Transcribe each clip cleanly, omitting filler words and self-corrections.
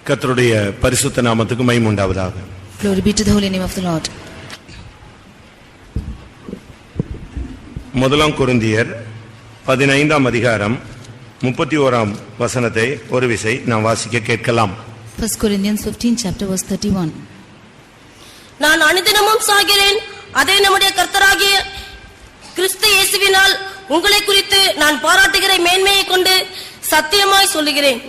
கர்த்தருடைய பரிசுத்த நாமத்துக்கு மகிமை உண்டாவதாக. Glory be to the holy name of the Lord. முதலாம் கொரிந்தியர் 15ஆம் அதிகாரம் 31ஆம் வசனத்தை ஒரு விசை நாம் வாசிக்க கேட்கலாம். 1 Corinthians 15 chapter verse 31. நான் அனுதினமும் சாகிறேன், அதே நம்முடைய கர்த்தராகிய கிறிஸ்து இயேசுவினால் உங்களை குறித்து நான் பாராட்டுகிற மேன்மையை கொண்டு சத்தியமாய் சொல்லுகிறேன்.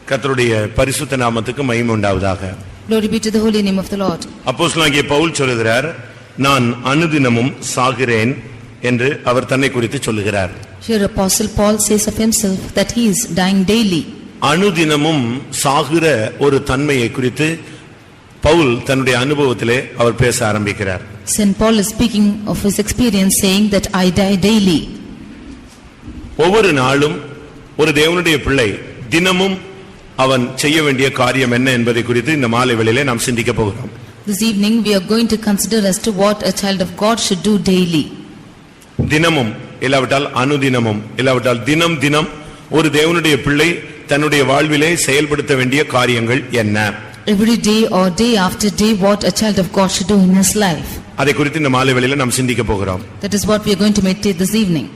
கர்த்தருடைய பரிசுத்த நாமத்துக்கு மகிமை உண்டாவதாக. Glory be to the holy name of the Lord. அப்போஸ்தலனாகிய பவுல் சொல்கிறார், நான் அனுதினமும் சாகிறேன் என்று அவர் தன்னை குறித்து சொல்லுகிறார். Here Apostle Paul says of himself that he is dying daily. அனுதினமும் சாகிற ஒரு தன்மையை குறித்து பவுல் தன்னுடைய அனுபவத்திலே அவர் பேச ஆரம்பிக்கிறார். Saint Paul is speaking of his experience saying that I die daily. ஒவ்வொரு நாளும் ஒரு தேவனுடைய பிள்ளை தினமும் அவன் செய்ய வேண்டிய காரியம் என்ன என்பதை குறித்து இந்த மாலை வேளையிலே நாம் சிந்திக்க போகிறோம். This evening we are going to consider as to what a child of God should do daily. தினமும் இல்லாவிட்டால் அனுதினமும் இல்லாவிட்டால் தினம் தினம் ஒரு தேவனுடைய பிள்ளை தன்னுடைய வாழ்விலே செயல்படுத்த வேண்டிய காரியங்கள் என்ன? Every day or day after day what a child of God should do in his life. அதை குறித்து இந்த மாலை வேளையிலே நாம் சிந்திக்க போகிறோம். That is what we are going to meditate this evening.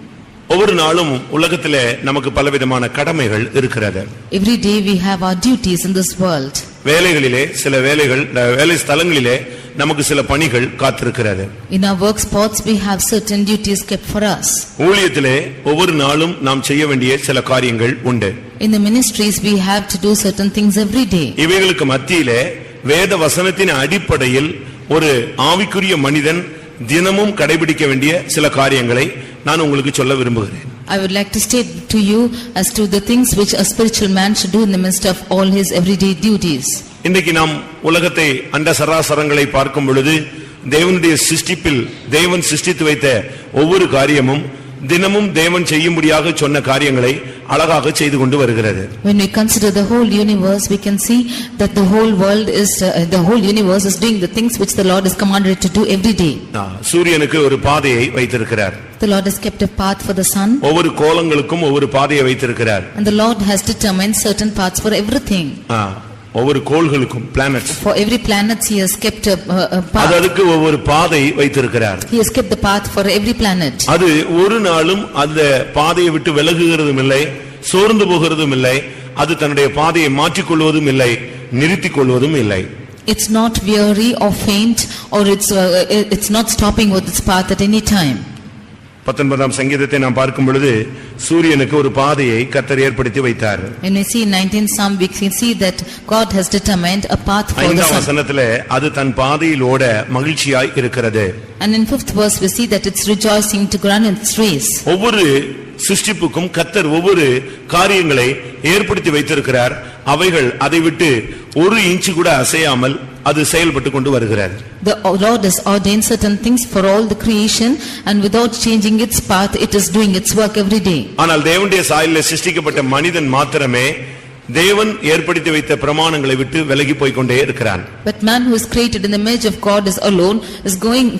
ஒவ்வொரு நாளும் உலகத்திலே நமக்கு பலவிதமான கடமைகள் இருக்கிறது. Every day we have our duties in this world. வேலைகளிலே சில வேலை ஸ்தலங்களிலே நமக்கு சில பணிகள் காத்திருக்கிறது. In our work spots we have certain duties kept for us. ஊழியத்திலே ஒவ்வொரு நாளும் நாம் செய்ய வேண்டிய சில காரியங்கள் உண்டு. In the ministries we have to do certain things every day. இவைகளுக்கு மத்தியிலே வேத வசனத்தின் அடிப்படையில் ஒரு ஆவிக்குரிய மனிதன் தினமும் கடைபிடிக்க வேண்டிய சில காரியங்களை நான் உங்களுக்கு சொல்ல விரும்புகிறேன். I would like to state to you as to the things which a spiritual man should do in the midst of all his everyday duties. இன்றைக்கு நாம் உலகத்தை அண்ட சராசரங்களை பார்க்கும் பொழுது தேவனுடைய சிருஷ்டிப்பில் தேவன் சிருஷ்டித்து வைத்த ஒவ்வொரு காரியமும் தினமும் தேவன் செய்யும்படியாக சொன்ன காரியங்களை அழகாக செய்து கொண்டு வருகிறது. When we consider the whole universe, we can see that the whole world is the whole universe is doing the things which the Lord has commanded to do every day. சூரியனுக்கு ஒரு பாதையை வைத்திருக்கிறார். The Lord has kept a path for the sun. ஒவ்வொரு கோளங்களுக்கும் ஒவ்வொரு பாதையை வைத்திருக்கிறார். And the Lord has determined certain paths for everything. ஒவ்வொரு கோள்களுக்கும் planets. For every planet he has kept a path. அதுக்கு ஒவ்வொரு பாதை வைத்திருக்கிறார். He has kept the path for every planet. அது ஒரு நாளும் அந்த பாதையை விட்டு விலகுகிறதும் இல்லை, சோர்ந்து போகிறதும் இல்லை, அது தன்னுடைய பாதையை மாற்றிக் கொள்வதும் இல்லை, நிறுத்திக் கொள்வதும் இல்லை. It's not weary or faint or it's not stopping with its path at any time. 19ஆம் சங்கீதத்தை நாம் பார்க்கும் பொழுது சூரியனுக்கு ஒரு பாதையை கர்த்தர் ஏற்படுத்தி வைத்தார். When we see 19th Psalm we can see that God has determined a path for the sun. 5ஆம் வசனத்திலே அது தன் பாதையில் ஓட மகிழ்ச்சியாய் இருக்கிறது. And in 5th verse we see that it's rejoicing to run its race. ஒவ்வொரு சிருஷ்டிப்புக்கும் கர்த்தர் ஒவ்வொரு காரியங்களை ஏற்படுத்தி வைத்திருக்கிறார். அவைகள் அதை விட்டு ஒரு இன்ச் கூட அசையாமல் அது செயல்பட்டு கொண்டு வருகிறது. The Lord has ordained certain things for all the creation and without changing its path it is doing its work every day. ஆனால் தேவனுடைய சாயலிலே சிருஷ்டிக்கப்பட்ட மனிதன் மாத்திரமே தேவன் ஏற்படுத்தி வைத்த பிரமாணங்களை விட்டு விலகி போய் கொண்டே இருக்கிறான். But man who is created in the image of God is alone is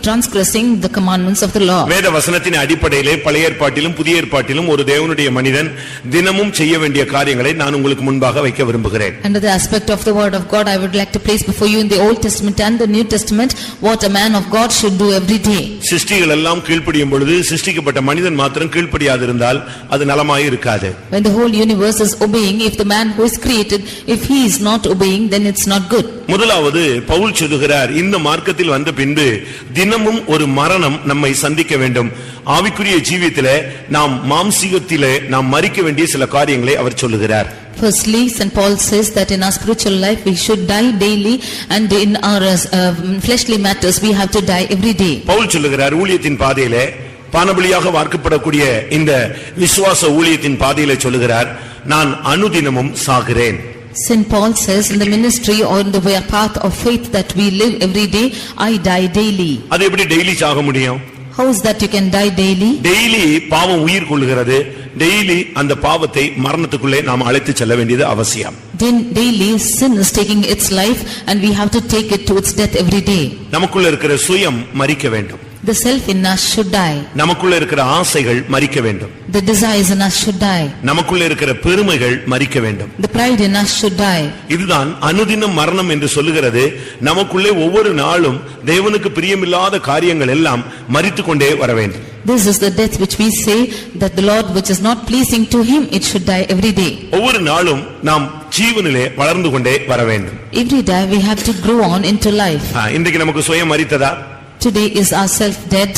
transgressing the commandments of the law. வேத வசனத்தின் அடிப்படையிலே பழைய ஏற்பாட்டிலும் புதிய ஏற்பாட்டிலும் ஒரு தேவனுடைய மனிதன் தினமும் செய்ய வேண்டிய காரியங்களை நான் உங்களுக்கு முன்பாக வைக்க விரும்புகிறேன். Under the aspect of the word of God I would like to place before you in the Old Testament and the New Testament what a man of God should do every day. சிருஷ்டிகள் எல்லாம் கீழ்ப்படியும் பொழுது சிருஷ்டிக்கப்பட்ட மனிதன் மாத்திரம் கீழ்ப்படியாதிருந்தால் அது நலமாய் இருக்காது. When the whole universe is obeying, if the man who is created, if he is not obeying, then it's not good. முதலாவது பவுல் சொல்லுகிறார், இந்த மார்க்கத்தில் வந்த பின்பு தினமும் ஒரு மரணம் நம்மை சந்திக்க வேண்டும். ஆவிக்குரிய ஜீவியத்திலே நாம் மாம்சீகத்திலே நாம் மரிக்க வேண்டிய சில காரியங்களை அவர் சொல்லுகிறார். Firstly, St. Paul says that in our spiritual life we should die daily and in our fleshly matters we have to die every day. Pavul சொல்லுகிறார், ஊழியத்தின் பாதையிலே பானபலியாக வார்க்கப்படக்கூடிய இந்த விசுவாச ஊழியத்தின் பாதையிலே சொல்லுகிறார், நான் அனுதினமும் சாகிறேன். St. Paul says in the ministry or in the path of faith that we live every day, I die daily. அது எப்படி டெய்லி சாக முடியும்? How is that you can die daily? Daily பாவம் உயிர் கொள்கிறது. டெய்லி அந்த பாவத்தை மரணத்துக்குள்ளே நாம் அழைத்து செல்ல வேண்டியது அவசியம். Then daily sin is taking its life and we have to take it to its death every day. நமக்குள்ள இருக்கிற சுயம் மரிக்க வேண்டும். The self in us should die. நமக்குள்ள இருக்கிற ஆசைகள் மரிக்க வேண்டும். The desires in us should die. நமக்குள்ள இருக்கிற பெருமைகள் மரிக்க வேண்டும். The pride in us should die. இதுதான் அனுதினம் மரணம் என்று சொல்லுகிறது. நமக்குள்ளே ஒவ்வொரு நாளும் தேவனுக்கு பிரியமில்லாத காரியங்கள் எல்லாம் மரித்துக்கொண்டே வர வேண்டும். This is the death which we say that the Lord which is not pleasing to him, it should die every day. ஒவ்வொரு நாளும் நாம் ஜீவனிலே வளர்ந்து கொண்டே வர வேண்டும். Every day we have to grow on into life. இன்றைக்கு நமக்கு சுயம் மரித்ததா? Today is our self dead.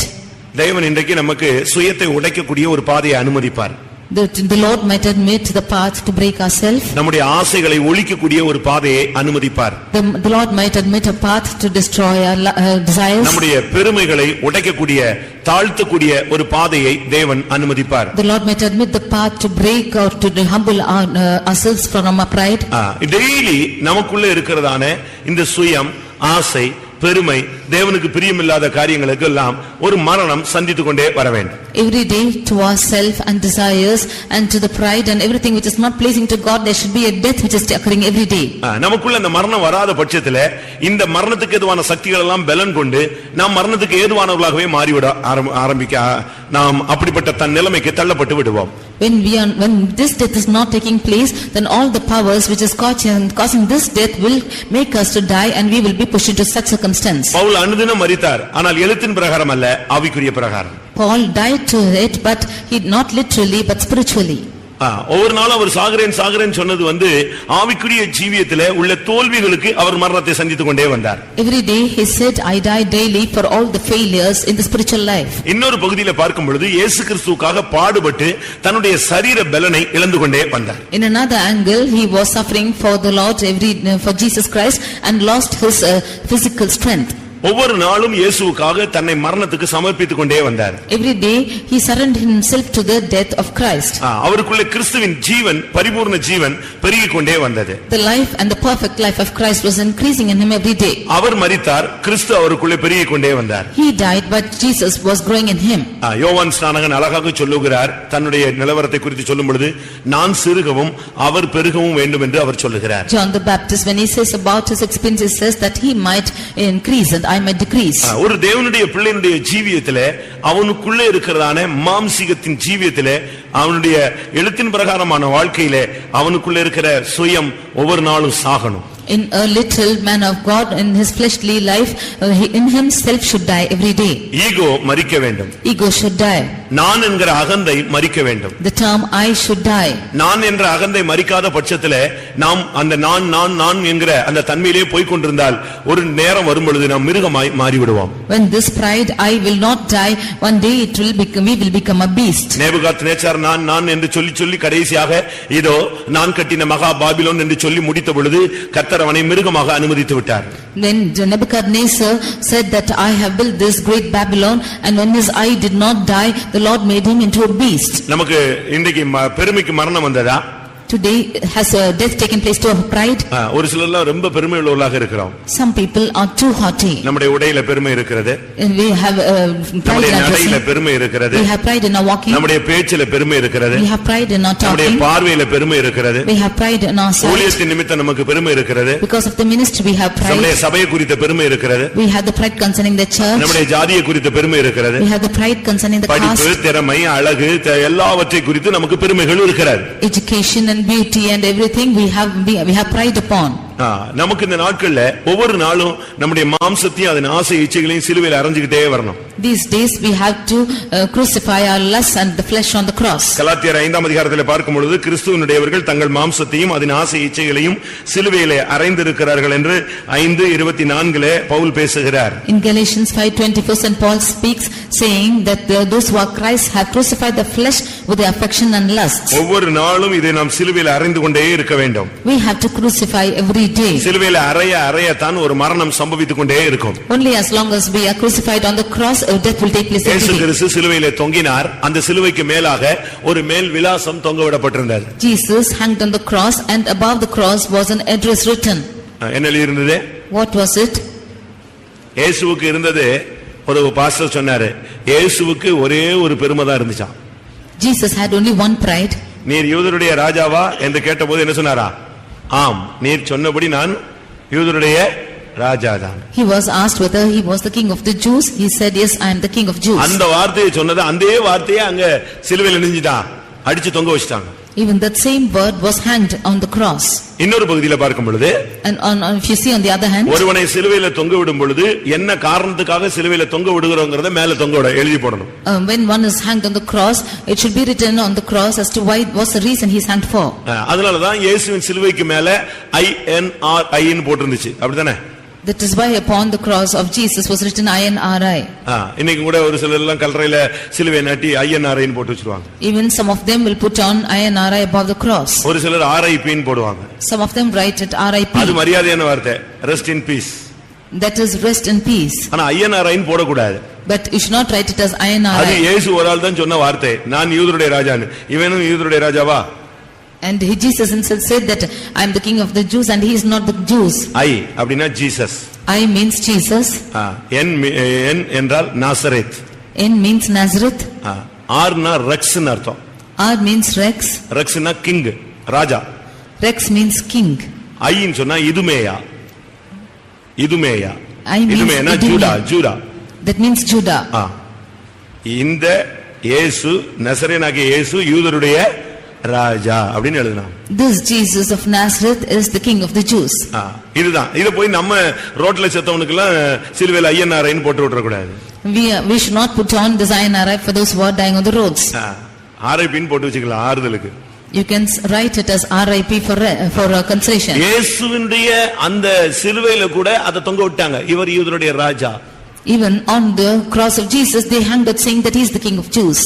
தேவன் இன்றைக்கு நமக்கு சுயத்தை உடைக்கக்கூடிய ஒரு பாதையை அனுமதிப்பார். The Lord might admit the path to break ourselves. நம்முடைய ஆசைகளை ஒழிக்கக்கூடிய ஒரு பாதையை அனுமதிப்பார். The Lord might admit a path to destroy our desires. நம்முடைய பெருமைகளை உடைக்கக்கூடிய தாழ்த்தக்கூடிய ஒரு பாதையை தேவன் அனுமதிப்பார். The Lord might admit the path to break or to humble ourselves from our pride. Daily நமக்குள்ள இருக்கிறதான இந்த சுயம், ஆசை, பெருமை, தேவனுக்கு பிரியமில்லாத காரியங்களுக்கு எல்லாம் ஒரு மரணம் சந்தித்துக் கொண்டே வர வேண்டும். Every day to ourself and desires and to the pride and everything which is not pleasing to God, there should be a death which is occurring every day. நமக்குள்ள அந்த மரணம் வராத பட்சத்துல இந்த மரணத்துக்கு ஏதுவான சக்திகள் எல்லாம் பலன் கொண்டு நாம் மரணத்துக்கு ஏதுவானவர்களாகவே மாறிவிட ஆரம்பிக்க நாம் அப்படிப்பட்ட தன் நிலைமைக்கு தள்ளப்பட்டு விடுவோம். When this death is not taking place, then all the powers which is causing this death will make us to die and we will be pushed into such circumstance. Pavul அனுதினம் மரித்தார், ஆனால் எழுத்தின் பிரகாரம் அல்ல, ஆவிக்குரிய பிரகாரம். Paul died to it, but he not literally but spiritually. ஒவ்வொரு நாளும் அவர் சாகரேன் சொன்னது ஆவிக்குரிய ஜீவியத்திலே உள்ள தோல்விகளுக்கு அவர் மரணத்தை சந்தித்துக் கொண்டே வந்தார். Every day he said, I die daily for all the failures in the spiritual life. இன்னொரு பகுதியில பார்க்கும் பொழுது இயேசு கிறிஸ்துவுக்காக பாடுபட்டு தன்னுடைய சரீர பலனை இழந்து கொண்டே வந்தார். In another angle, he was suffering for the Lord for Jesus Christ and lost his physical strength. ஒவ்வொரு நாளும் இயேசுவுக்காக தன்னை மரணத்துக்கு சமர்ப்பித்துக் கொண்டே வந்தார். Every day he surrendered himself to the death of Christ. அவருக்குள்ள கிறிஸ்துவின் ஜீவன், பரிபூர்ண ஜீவன் பெருகிக் கொண்டே வந்தது. The life and the perfect life of Christ was increasing in him every day. அவர் மரித்தார், கிறிஸ்து அவருக்குள்ள பெருகிக் கொண்டே வந்தார். He died, but Jesus was growing in him. யோவான் ஸ்நானகன் அழகாக சொல்லுகிறார், தன்னுடைய நிலவரத்தை குறித்து சொல்லும் பொழுது, நான் சிறுகவும் அவர் பெருகவும் வேண்டும் என்று அவர் சொல்லுகிறார். John the Baptist, when he says about his experience, he says that he might increase and I might decrease. ஒரு தேவனுடைய பிள்ளையினுடைய ஜீவியத்திலே அவனுக்குள்ளே இருக்கிறதான மாம்சீகத்தின் ஜீவியத்திலே அவனுடைய எழுத்தின் பிரகாரமான வாழ்க்கையிலே அவனுக்குள்ளே இருக்கிற சுயம் ஒவ்வொரு நாளும் சாகணும். In a little man of God, in his fleshly life, in himself should die every day. Ego மரிக்க வேண்டும். Ego should die. நான் என்கிற அகந்தை மரிக்க வேண்டும். The term I should die. நான் என்ற அகந்தை மரிக்காத பட்சத்திலே நாம் அந்த நான் என்கிற அந்த தன்மையிலே போய் கொண்டிருந்தால் ஒரு நேரம் வரும் பொழுது நாம் மிருகமாய் மாறிவிடுவோம். When this pride I will not die, one day we will become a beast. Nebuchadnezzar நான் என்று சொல்லி கடைசியாக இதோ நான் கட்டின மகா பாபிலோன் என்று சொல்லி முடித்த பொழுது அவனை மிருகமாக அனுமதித்து விட்டார். When Nebuchadnezzar said that I have built this great Babylon, and when his eye did not die, the Lord made him into a beast. நமக்கு இன்றைக்கு பெருமைக்கு மரணம் வந்ததா? Today has a death taken place to our pride. ஒரு சிலர்லாம் ரொம்ப பெருமை உள்ளவர்களாக இருக்கிறோம். Some people are too haughty. நம்முடைய உடையில பெருமை இருக்கிறது. We have pride in our dressing. நடையில பெருமை இருக்கிறது. We have pride in our walking. நம்முடைய பேச்சில பெருமை இருக்கிறது. We have pride in our talking. நம்முடைய பார்வையில பெருமை இருக்கிறது. We have pride in our sight. ஊழியத்தின் நிமித்தம் நமக்கு பெருமை இருக்கிறது. Because of the ministry we have pride. நம்முடைய சபையை குறித்த பெருமை இருக்கிறது. We have the pride concerning the church. நம்முடைய ஜாதியை குறித்த பெருமை இருக்கிறது. We have the pride concerning the caste. படிப்பு, திறமை, அழகு எல்லாவற்றை குறித்து நமக்கு பெருமைகள் இருக்கிறது. Education and beauty and everything we have pride upon. நமக்கு இந்த நாட்கள்ல ஒவ்வொரு நாளும் நம்முடைய மாம்சத்தையும் அதன் ஆசை இச்சைகளையும் சிலுவையில் அறைஞ்சுக்கிட்டே வரணும். These days we have to crucify our lust and the flesh on the cross. கலாத்தியர் 5ஆம் அதிகாரத்தில் பார்க்கும் பொழுது கிறிஸ்துவினுடையவர்கள் தங்கள் மாம்சத்தையும் அதன் ஆசை இச்சைகளையும் சிலுவையிலே அறைந்திருக்கிறார்கள் என்று 5:24 பவுல் பேசுகிறார். In Galatians 5:24 St. Paul speaks saying that those who are Christ have crucified the flesh with the affection and lust. ஒவ்வொரு நாளும் இதை நாம் சிலுவையில் அறைந்து கொண்டே இருக்க வேண்டும். We have to crucify every day. சிலுவையில் அறைய தான் ஒரு மரணம் சம்பவித்துக் கொண்டே இருக்கும். Only as long as we are crucified on the cross, death will take place every day. இயேசு கிறிஸ்து சிலுவையிலே தொங்கினார். அந்த சிலுவைக்கு மேலாக ஒரு மேல் விலாசம் தொங்கவிடப்பட்டிருந்தது. Jesus hanged on the cross and above the cross was an address written. என்ன இருந்தது? What was it? இயேசுவுக்கு இருந்தது, ஒரு பாஸ்டர் சொன்னாரு, இயேசுவுக்கு ஒரே ஒரு பெருமை தான் இருந்துச்சாம். Jesus had only one pride. நீர் யூதருடைய ராஜாவா என்று கேட்டபோது என்ன சொன்னாரா? ஆம், நீர் சொன்னபடி நான் யூதருடைய ராஜாதான். He was asked whether he was the king of the Jews. He said, yes, I am the king of Jews. அந்த வார்த்தையை சொன்னது அதே வார்த்தையை அங்க சிலுவையில் நெஞ்சிட்டான், அடிச்சு தொங்க வச்சிட்டாங்க. Even that same word was hanged on the cross. இன்னொரு பகுதியில பார்க்கும் பொழுது, and if you see on the other hand, ஒருவனை சிலுவையில தொங்க விடும் பொழுது என்ன காரணத்துக்காக சிலுவையில தொங்க விடுகிறோம்ங்கறத மேல தொங்க விட எழுதி போடணும். when one is hanged on the cross, it should be written on the cross as to why what's the reason he is hanged for. அதனால தான் இயேசுவின் சிலுவைக்கு மேல INRI ன்னு போட்டுருந்துச்சு, அப்படிதானே? That is why upon the cross of Jesus was written INRI. இன்னைக்கு கூட ஒரு சிலர் எல்லாம் கல்லறையில சிலுவை நாட்டி INRI ன்னு போட்டு வச்சிருவாங்க. Even some of them will put on INRI above the cross. ஒரு சிலர் RIP ன்னு போடுவாங்க. Some of them write it RIP. அது மரியாதையான வார்த்தை, rest in peace. That is rest in peace. ஆனா INRI ன்னு போட கூடாது. But you should not write it as INRI. அது இயேசு ஒரு ஆள் தான் சொன்ன வார்த்தை, நான் யூதருடைய ராஜான்னு. இவனும் யூதருடைய ராஜாவா? And Jesus himself said that I am the king of the Jews and he is not the Jews. I அப்படினா Jesus. I means Jesus. N என்றால் Nazareth. N means Nazareth. R னா ரெக்ஸ் ன்னு அர்த்தம். R means Rex. ரெக்ஸ் னா king, ராஜா. Rex means king. I ன்னு சொன்னா இதுமேயா. இதுமேயா. I means இதுமேனா ஜூடா. That means Judah. இந்த இயேசு நசரேயனாகிய இயேசு யூதருடைய ராஜா அப்படினு எழுதலாம். This Jesus of Nazareth is the king of the Jews. இதுதான். இத போய் நம்ம ரோட்ல செத்தவனுக்கு எல்லாம் சிலுவையில INRI ன்னு போட்டு விட்டுற கூடாது. We should not put on this INRI for those who are dying on the roads. RIP ன்னு போட்டு வச்சுக்கலாம் ஆறுதலுக்கு. You can write it as RIP for consolation. இயேசுவினுடைய அந்த சிலுவையில கூட அத தொங்க விட்டாங்க, இவர் யூதருடைய ராஜா. Even on the cross of Jesus they hanged it saying that he is the king of Jews.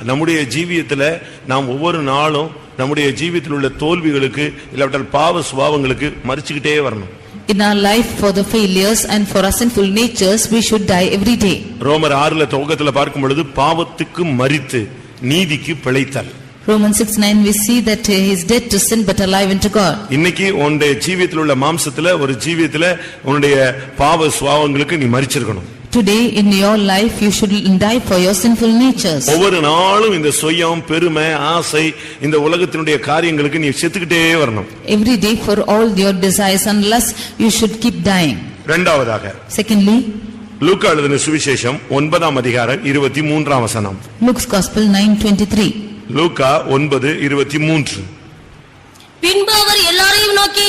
நம்முடைய ஜீவியத்துல நாம் ஒவ்வொரு நாளும் நம்முடைய ஜீவியத்தில் உள்ள தோல்விகளுக்கு இல்லாவிட்டால் பாவ சுபாவங்களுக்கு மரிச்சுக்கிட்டே வரணும். In our life, for the failures and for our sinful natures, we should die every day. ரோமர் 6ல துவக்கத்துல பார்க்கும் பொழுது பாவத்துக்கு மரித்து நீதிக்கு பிழைத்தல். Romans 6:9 we see that he is dead to sin but alive unto God. இன்னைக்கு உன்னுடைய ஜீவியத்தில் உள்ள மாம்சத்துல ஒரு ஜீவியத்துல உன்னுடைய பாவ சுபாவங்களுக்கு நீ மரிச்சிருக்கணும். Today in your life you should die for your sinful natures. ஒவ்வொரு நாளும் இந்த சுயம், பெருமை, ஆசை, இந்த உலகத்தினுடைய காரியங்களுக்கு நீ செத்துக்கிட்டே வரணும். Every day for all your desires and lusts you should keep dying. இரண்டாவதாக, Secondly, லூக்கா எழுதின சுவிசேஷம் 9ஆம் அதிகாரம் 23ஆம் வசனம். Luke's Gospel 9:23. லூக்கா 9:23. பின்பு அவர் எல்லாரையும் நோக்கி,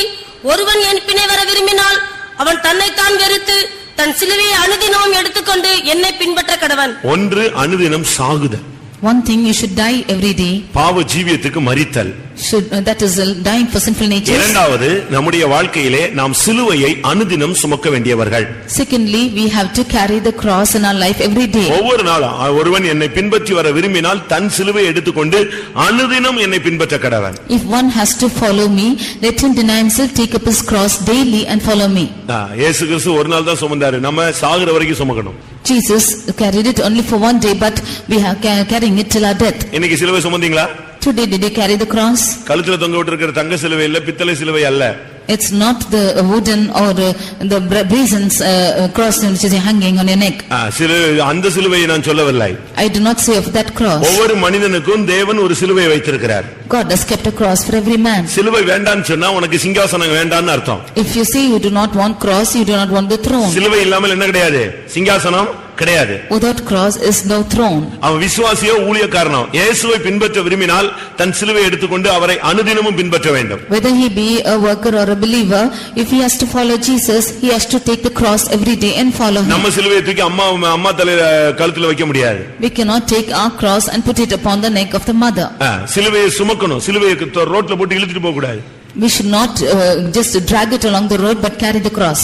ஒருவன் என் பின்னே வர விரும்பினால் அவன் தன்னைத்தான் வெறுத்து தன் சிலுவையை அனுதினமும் எடுத்துக்கொண்டு என்னை பின்பற்ற கடவன். ஒன்று அனுதினம் சாகுதல். One thing, you should die every day. பாவ ஜீவியத்துக்கு மரித்தல். That is dying for sinful natures. இரண்டாவது, நம்முடைய வாழ்க்கையிலே நாம் சிலுவையை அனுதினம் சுமக்க வேண்டியவர்கள். Secondly, we have to carry the cross in our life every day. ஒவ்வொரு நாளும் ஒருவன் என்னை பின்பற்றி வர விரும்பினால் தன் சிலுவையை எடுத்துக்கொண்டு அனுதினம் என்னை பின்பற்ற கடவன். If one has to follow me, let him deny himself, take up his cross daily and follow me. இயேசு கிறிஸ்து ஒரு நாள் தான் சுமந்தாரு, நம்ம சாகுற வரைக்கும் சுமக்கணும். Jesus carried it only for one day, but we are carrying it till our death. இன்னைக்கு சிலுவை சுமந்தீங்களா? Today did you carry the cross? கழுத்துல தொங்க விட்டிருக்கிற தங்க சிலுவை இல்ல, பித்தளை சிலுவை அல்ல. It's not the wooden or the brazen cross which is hanging on your neck. அந்த சிலுவையை நான் சொல்லவில்லை. I do not say of that cross. ஒவ்வொரு மனிதனுக்கும் தேவன் ஒரு சிலுவையை வைத்திருக்கிறார். God has kept a cross for every man. சிலுவை வேண்டாம்னு சொன்னா உனக்கு சிங்காசனம் வேண்டாம்னு அர்த்தம். If you say you do not want cross, you do not want the throne. சிலுவை இல்லாமல் என்ன கிடையாது? சிங்காசனம் கிடையாது. Without cross is no throne. அவன் விசுவாசியோ ஊழியக்காரனோ இயேசுவை பின்பற்ற விரும்பினால் தன் சிலுவை எடுத்துக்கொண்டு அவரை அனுதினமும் பின்பற்ற வேண்டும். Whether he be a worker or a believer, if he has to follow Jesus, he has to take the cross every day and follow him. நம்ம சிலுவையை தூக்கி அம்மா தலையில கழுத்துல வைக்க முடியாது. We cannot take our cross and put it upon the neck of the mother. சிலுவையை சுமக்கணும், சிலுவையை ரோட்ல போட்டு இழுத்துட்டு போக கூடாது. We should not just drag it along the road but carry the cross.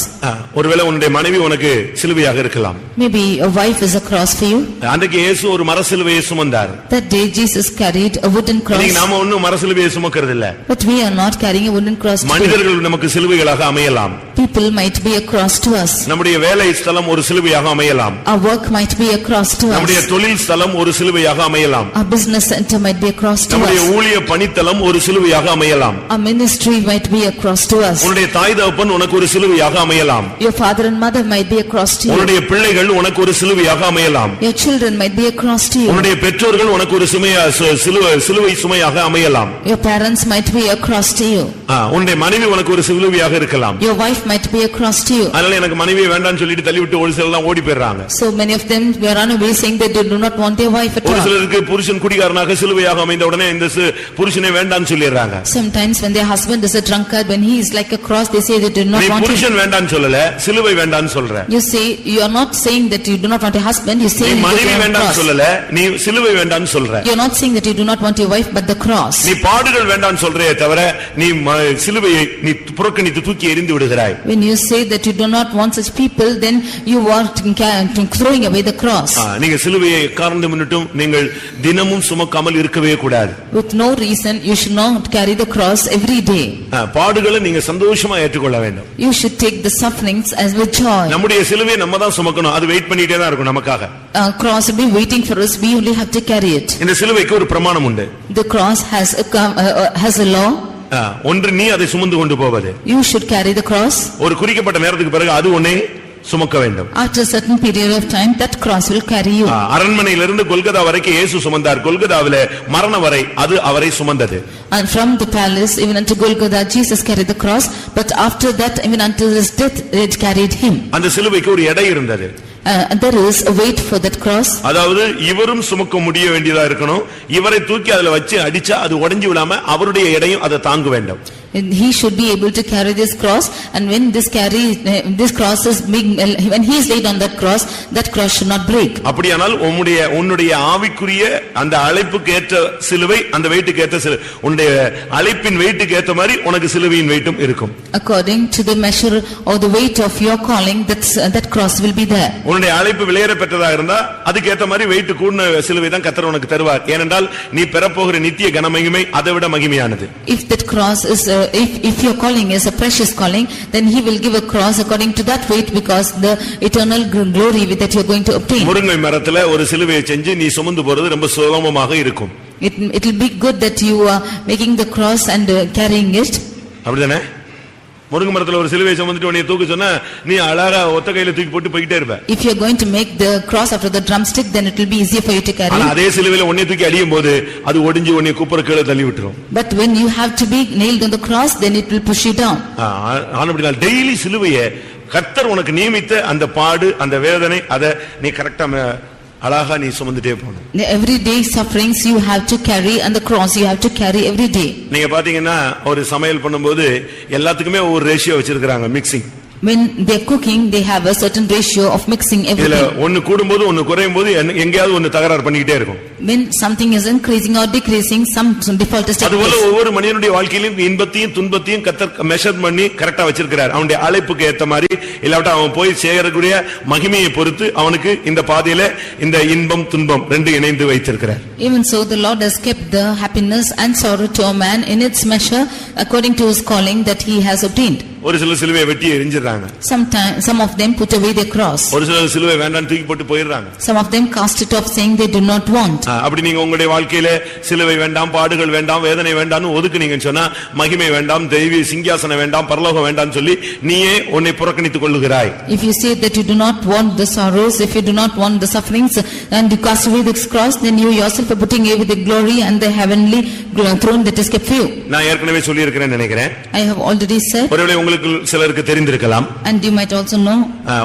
ஒருவேளை உன்னுடைய மனைவி உனக்கு சிலுவையாக இருக்கலாம். Maybe a wife is a cross for you. அன்றைக்கு இயேசு ஒரு மர சிலுவையை சுமந்தார். That day Jesus carried a wooden cross. இன்னைக்கு நாம ஒண்ணும் மர சிலுவையை சுமக்கிறது இல்ல. But we are not carrying a wooden cross today. மனிதர்கள் நமக்கு சிலுவைகளாக அமையலாம். People might be a cross to us. நம்முடைய வேலை ஸ்தலம் ஒரு சிலுவையாக அமையலாம். Our work might be a cross to us. நம்முடைய தொழில் ஸ்தலம் ஒரு சிலுவையாக அமையலாம். Our business center might be a cross to us. நம்முடைய ஊழிய பணித்தலம் ஒரு சிலுவையாக அமையலாம். Our ministry ministry might be a cross to us. உன்னுடைய தாய் தகப்பன் உனக்கு ஒரு சிலுவையாக அமையலாம். Your father and mother might be a cross to you. உன்னுடைய பிள்ளைகள் உனக்கு ஒரு சிலுவையாக அமையலாம். Your children might be a cross to you. உன்னுடைய பெற்றோர்கள் உனக்கு ஒரு சிலுவை சுமையாக அமையலாம். Your parents might be a cross to you. உன்னுடைய மனைவி உனக்கு ஒரு சிலுவையாக இருக்கலாம். Your wife might be a cross to you. அதனால எனக்கு மனைவி வேண்டாம்னு சொல்லிட்டு தள்ளிவிட்டு ஒரு சிலர் எல்லாம் ஓடி போயிடுறாங்க. So many of them were runaway saying that they do not want their wife at all. ஒரு சிலருக்கு புருஷன் குடிகாரனாக சிலுவையாக அமைந்த உடனே இந்த புருஷனை வேண்டாம்னு சொல்லிடுறாங்க. Sometimes when their husband is a drunkard, when he is like a cross, they say they do not want him. நீ புருஷன் வேண்டாம்னு சொல்லல, சிலுவை வேண்டாம்னு சொல்ற. You say you are not saying that you do not want a husband, you say நீ மனைவி வேண்டாம்னு சொல்லல, நீ சிலுவை வேண்டாம்னு சொல்ற. You are not saying that you do not want your wife but the cross. நீ பாடுகள் வேண்டாம்னு சொல்றே தவிர நீ சிலுவையை நீ புறக்கணித்து தூக்கி எறிந்து விடுகிறாய். When you say that you do not want such people, then you are throwing away the cross. நீங்க சிலுவையை காரணம் முன்னிட்டும் நீங்கள் தினமும் சுமக்காமல் இருக்கவே கூடாது. With no reason you should not carry the cross every day. பாடுகளை நீங்க சந்தோஷமா ஏற்றுக்கொள்ள வேண்டும். You should take the sufferings as with joy. நம்முடைய சிலுவையை நம்ம தான் சுமக்கணும். அது வெயிட் பண்ணிட்டே தான் இருக்கும் நமக்காக. Cross will be waiting for us, we only have to carry it. இந்த சிலுவைக்கு ஒரு பிரமாணம் உண்டு. The cross has a law. ஒன்று நீ அதை சுமந்து கொண்டு போவது. You should carry the cross. ஒரு குறிக்கப்பட்ட நேரத்துக்கு பிறகு அது உன்னை சுமக்க வேண்டும். After a certain period of time that cross will carry you. அரண்மனையிலிருந்து Golgotha வரைக்கும் இயேசு சுமந்தார். கொல்கதாவிலே மரண வரை அது அவரை சுமந்தது. And from the palace even unto Golgotha Jesus carried the cross, but after that even until his death it carried him. அந்த சிலுவைக்கு ஒரு எடை இருந்தது. There is a weight for that cross. அதாவது இவரும் சுமக்க முடிய வேண்டியதா இருக்கணும். இவரை தூக்கி அதுல வச்சு அடிச்சா அது உடைஞ்சு விடாம அவருடைய எடையும் அதை தாங்க வேண்டும். He should be able to carry this cross, and when this cross is big, when he is laid on that cross should not break. அப்படியானால் உன்னுடைய ஆவிக்குரிய அந்த அழைப்புக்கு ஏற்ற சிலுவை, அந்த வெயிட்டுக்கு ஏற்ற சிலுவை, உன்னுடைய அழைப்பின் வெயிட்டுக்கு ஏற்ற மாதிரி உனக்கு சிலுவையின் வெயிட்டும் இருக்கும். According to the measure or the weight of your calling, that cross will be there. உன்னுடைய அழைப்பு விலையேற பெற்றதாக இருந்தா அதுக்கு ஏற்ற மாதிரி வெயிட் கூடின சிலுவை தான் கர்த்தர் உனக்கு தருவார். ஏனென்றால் நீ பெறப்போகிற நித்திய கனமகிமை அதை விட மகிமையானது. If that cross is if your calling is a precious calling, then he will give a cross according to that weight, because the eternal glory that you are going to obtain. முருங்கை மரத்துல ஒரு சிலுவையை செஞ்சு நீ சுமந்து போறது ரொம்ப சுலபமாக இருக்கும். It will be good that you are making the cross and carrying it. அப்படிதானே? முருங்கை மரத்துல ஒரு சிலுவையை சுமந்துட்டு உன்னை தூக்க சொன்னா நீ அழகா ஒத்த கையில தூக்கி போட்டு போயிட்டே இருப்ப. If you are going to make the cross after the drumstick, then it will be easier for you to carry. ஆனா அதே சிலுவையில உன்னை தூக்கி அடியும் போது அது ஒடிஞ்சு உன்னை குப்புற கீழ தள்ளி விட்டுரும். But when you have to be nailed on the cross, then it will push you down. ஆனபடியால் டெய்லி சிலுவையை கர்த்தர் உனக்கு நியமித்த அந்த பாடு அந்த வேதனை அதை நீ கரெக்டா அழகா நீ சுமந்துட்டே போகணும். Every day sufferings you have to carry, and the cross you have to carry every day. நீங்க பாத்தீங்கன்னா ஒரு சமையல் பண்ணும்போது எல்லாத்துக்குமே ஒரு ரேஷியோ வச்சிருக்காங்க, mixing. When they are cooking, they have a certain ratio of mixing everything. இதுல ஒன்னு கூடும்போது ஒன்னு குறையும் போது எங்கயாவது ஒன்னு தகராறு பண்ணிட்டே இருக்கும். When something is increasing or decreasing, some default is taking place. அதுபோல ஒவ்வொரு மனிதனுடைய வாழ்க்கையிலும் இன்பத்தையும் துன்பத்தையும் கர்த்தர் மெஷர் பண்ணி கரெக்டா வச்சிருக்கிறார். அவனுடைய அழைப்புக்கு ஏத்த மாதிரி, இல்லாவிட்டா அவன் போய் சேரக்கூடிய மகிமையை பொறுத்து அவனுக்கு இந்த பாதையில இந்த இன்பம் துன்பம் ரெண்டு இணைந்து வைத்திருக்கிறார். Even so, the Lord has kept the happiness and sorrow to a man in its measure according to his calling that he has obtained. ஒரு சில சிலுவையை வெட்டி எறிஞ்சிடறாங்க. Some of them put away their cross. ஒரு சில சிலுவை வேண்டாம்னு தூக்கி போட்டு போயிடுறாங்க. Some of them cast it off saying they do not want. அப்படி நீங்க உங்களுடைய வாழ்க்கையில சிலுவை வேண்டாம், பாடுகள் வேண்டாம், வேதனை வேண்டாம்னு ஒதுக்குனீங்கன்னு சொன்னா மகிமை வேண்டாம், தெய்வீக சிங்காசனம் வேண்டாம், பரலோகம் வேண்டாம்னு சொல்லி நீயே உன்னை புறக்கணித்துக் கொள்ளுகிறாய். If you say that you do not want the sorrows, if you do not want the sufferings, and you cast away this cross, then you yourself are putting away the glory and the heavenly throne that is kept for you. நான் ஏற்கனவே சொல்லி இருக்கிறேன்னு நினைக்கிறேன். I have already said. ஒருவேளை உங்களுக்கு சிலருக்கு தெரிந்திருக்கலாம். And you might also know.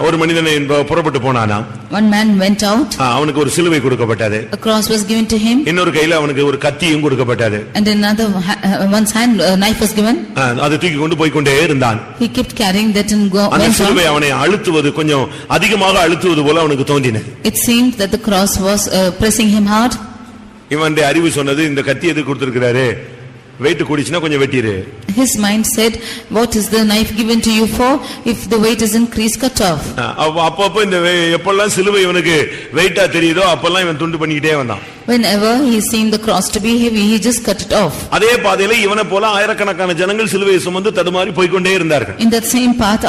ஒரு மனிதன் புறப்பட்டு போனானா. One man went out. அவனுக்கு ஒரு சிலுவை கொடுக்கப்பட்டது. A cross was given to him. இன்னொரு கையில அவனுக்கு ஒரு கத்தியும் கொடுக்கப்பட்டது. And another one's hand a knife was given. அதை தூக்கி கொண்டு போய் கொண்டே இருந்தான். He kept carrying that and went on. அந்த சிலுவை அவனை அழுத்துவது கொஞ்சம் அதிகமாக அழுத்துவது போல அவனுக்கு தோன்றினது. It seemed that the cross was pressing him hard. இவனுடைய அறிவு சொன்னது இந்த கத்தி எதுக்கு கொடுத்திருக்கிறாரு, weight கூடிச்சுனா கொஞ்சம் வெட்டிரு. His mind said, what is the knife given to you for? If the weight is increased, cut off. அப்பப்போ இந்த எப்பெல்லாம் சிலுவை இவனுக்கு வெயிட்டா தெரியுதோ அப்பெல்லாம் இவன் துண்டு பண்ணிக்கிட்டே வந்தான். Whenever he seen the cross to be heavy, he just cut it off. அதே பாதையில இவனை போல ஆயிரக்கணக்கான ஜனங்கள் சிலுவையை சுமந்து தடுமாறி போய் கொண்டே இருந்தார்கள். In that same path,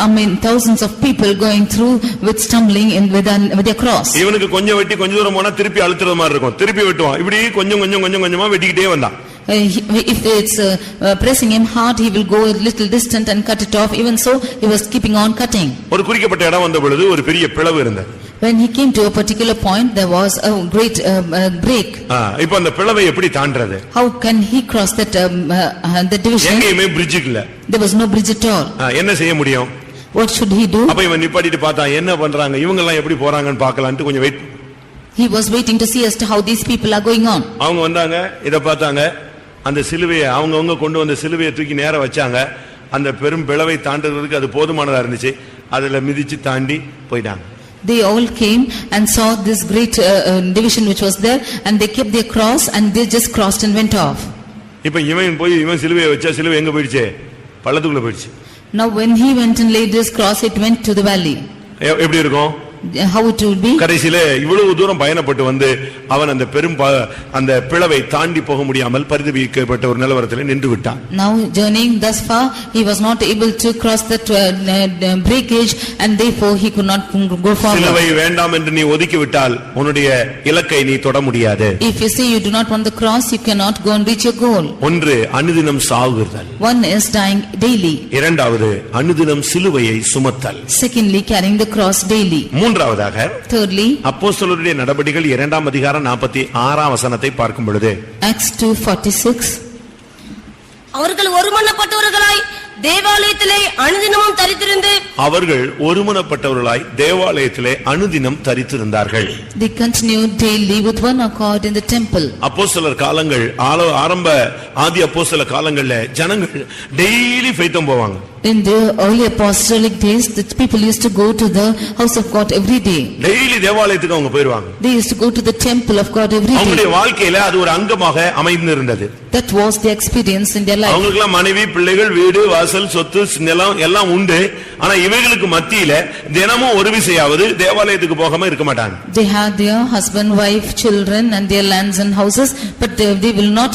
thousands of people going through with stumbling with their cross. இவனுக்கு கொஞ்சம் வெட்டி கொஞ்ச தூரம் போனா திருப்பி அழுத்துறது மாதிரி இருக்கும், திருப்பி வெட்டுவான், இப்படி கொஞ்சம் கொஞ்சமா வெட்டிக்கிட்டே வந்தான். If it's pressing him hard, he will go a little distant and cut it off. Even so, he was keeping on cutting. ஒரு குறிக்கப்பட்ட இடம் வந்த பொழுது ஒரு பெரிய பிளவு இருந்தது. When he came to a particular point, there was a great break. இப்போ அந்த பிளவை எப்படி தாண்டறது? How can he cross that the division? எங்கேயுமே bridge இல்ல. There was no bridge at all. என்ன செய்ய முடியும்? What should he do? அப்ப இவன் நிப்பாட்டிட்டு பார்த்தா என்ன பண்றாங்க இவங்க எல்லாம் எப்படி போறாங்கன்னு பார்க்கலாம்னு கொஞ்சம் wait. He was waiting to see as to how these people are going on. அவங்க வந்தாங்க, இத பார்த்தாங்க, அந்த சிலுவையை அவங்க கொண்டு வந்த சிலுவையை தூக்கி நேரா வச்சாங்க. அந்த பெரும் பிளவை தாண்டறதுக்கு அது போதுமானதா இருந்துச்சு. அதுல மிதிச்சு தாண்டி போயிட்டாங்க. They all came and saw this great division which was there, and they kept their cross and they just crossed and went off. இப்ப இவன் சிலுவையை வச்சா சிலுவை எங்க போயிடுச்சு? பள்ளத்துக்குள்ள போயிடுச்சு. Now when he went and laid his cross, it went to the valley. எப்படி இருக்கும்? How it would be? கடைசியில இவ்வளவு தூரம் பயணப்பட்டு வந்து அவன் அந்த பெரும் அந்த பிளவை தாண்டி போக முடியாமல் பரிதபிக்கப்பட்ட ஒரு நிலவரத்தில் நின்று விட்டான். Now journeying thus far, he was not able to cross that breakage, and therefore he could not go forward. சிலுவை வேண்டாம் என்று நீ ஒதுக்கி விட்டால் உன்னுடைய இலக்கை நீ தொட முடியாது. If you say you do not want the cross, you cannot go and reach your goal. ஒன்று அனுதினம் சாகுதல். One is dying daily. இரண்டாவது அனுதினம் சிலுவையை சுமத்தல். Secondly, carrying the cross daily. மூன்றாவதாக Thirdly, அப்போஸ்தலருடைய நடபடிகள் 2ஆம் அதிகாரம் 46ஆம் வசனத்தை பார்க்கும் பொழுது Acts 2:46, அவர்கள் ஒருமனப்பட்டவர்களாய் தேவாலயத்திலே அனுதினமும் தரித்திருந்து அவர்கள் ஒருமனப்பட்டவர்களாய் தேவாலயத்திலே அனுதினம் தரித்திருந்தார்கள். they continued daily with one accord in the temple. அப்போஸ்தலர் காலங்கள் ஆரம்ப ஆதி அப்போஸ்தல காலங்கள்ல ஜனங்கள் டெய்லி ஃபைத்தம் போவாங்க. In the early apostolic days, the people used to go to the house of God every day. Daily தேவாலயத்துக்கு அவங்க போயிடுவாங்க. They used to go to the temple of God every day. அவங்களுடைய வாழ்க்கையில அது ஒரு அங்கமாக அமைந்திருந்தது. That was the experience in their life. அவங்களுக்கு மனைவி பிள்ளைகள் வீடு வாசல் சொத்து நிலம் எல்லாம் உண்டு. ஆனா இவைகளுக்கு மத்தியில தினமும் ஒரு விசையாவது தேவாலயத்துக்கு போகாம இருக்க மாட்டாங்க. They had their husband, wife, children and their lands and houses, but they will not